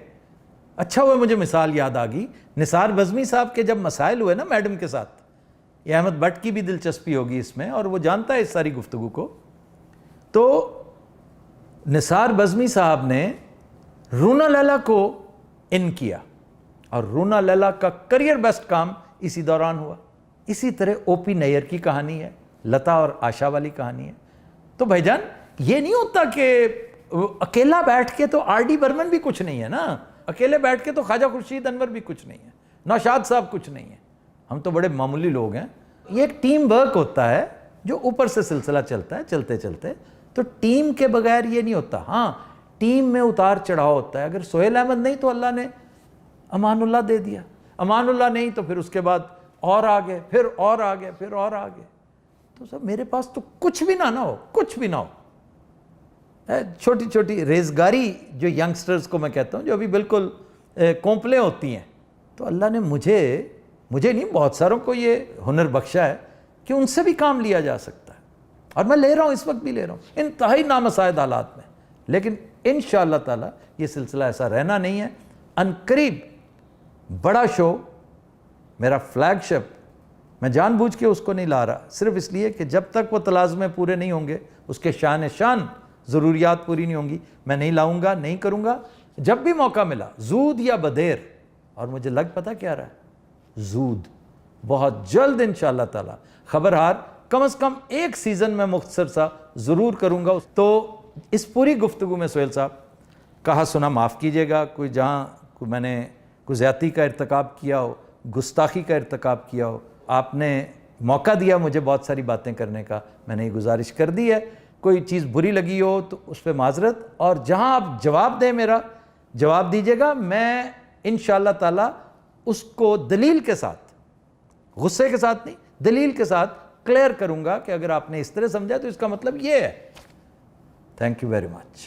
اچھا ہوا مجھے مثال یاد آ گئی، نثار بزمی صاحب کے جب مسائل ہوئے نا میڈم کے ساتھ، یہ احمد بٹ کی بھی دلچسپی ہوگی اس میں، اور وہ جانتا ہے اس ساری گفتگو کو، تو نثار بزمی صاحب نے رونا لیلا کو ان کیا، اور رونا لیلا کا کریئر بیسٹ کام اسی دوران ہوا۔ اسی طرح او پی نیئر کی کہانی ہے، لتا اور آشا والی کہانی ہے۔ تو بھائی جان یہ نہیں ہوتا کہ اکیلا بیٹھ کے تو آر ڈی برمن بھی کچھ نہیں ہے نا، اکیلے بیٹھ کے تو خواجہ خورشید انور بھی کچھ نہیں ہے، نوشاد صاحب کچھ نہیں ہے، ہم تو بڑے معمولی لوگ ہیں۔ یہ ایک ٹیم ورک ہوتا ہے جو اوپر سے سلسلہ چلتا ہے، چلتے چلتے، تو ٹیم کے بغیر یہ نہیں ہوتا۔ ہاں ٹیم میں اتار چڑھاؤ ہوتا ہے، اگر سہیل احمد نہیں تو اللہ نے امان اللہ دے دیا، امان اللہ نہیں تو پھر اس کے بعد اور آگے، پھر اور آگے، پھر اور آگے۔ تو سب میرے پاس تو کچھ بھی نہ ہو، کچھ بھی نہ ہو، چھوٹی چھوٹی ریزگاری جو ینگسٹرز کو میں کہتا ہوں، جو ابھی بالکل کونپلیں ہوتی ہیں، تو اللہ نے مجھے نہیں بہت ساروں کو یہ ہنر بخشا ہے کہ ان سے بھی کام لیا جا سکتا ہے، اور میں لے رہا ہوں، اس وقت بھی لے رہا ہوں انتہائی نامساعد حالات میں، لیکن انشاءاللہ تعالی یہ سلسلہ ایسا رہنا نہیں ہے۔ ان قریب بڑا شو، میرا فلیگ شپ، میں جان بوجھ کے اس کو نہیں لا رہا، صرف اس لیے کہ جب تک وہ تلازمے پورے نہیں ہوں گے، اس کے شان ضروریات پوری نہیں ہوں گی، میں نہیں لاؤں گا، نہیں کروں گا۔ جب بھی موقع ملا، زود یا بدیر، اور مجھے لگ پتہ کیا رہا ہے، زود، بہت جلد انشاءاللہ تعالی، خبرہار کم از کم ایک سیزن میں مختصر سا ضرور کروں گا۔ تو اس پوری گفتگو میں سہیل صاحب کہا سنا معاف کیجئے گا، کوئی جہاں میں نے کوئی زیادتی کا ارتکاب کیا ہو، گستاخی کا ارتکاب کیا ہو، آپ نے موقع دیا مجھے بہت ساری باتیں کرنے کا، میں نے یہ گزارش کر دی ہے، کوئی چیز بری لگی ہو تو اس پہ معذرت، اور جہاں آپ جواب دیں میرا جواب دیجیے گا، میں انشاءاللہ تعالی اس کو دلیل کے ساتھ، غصے کے ساتھ نہیں، دلیل کے ساتھ کلیئر کروں گا کہ اگر آپ نے اس طرح سمجھا تو اس کا مطلب یہ ہے. Thank you very much.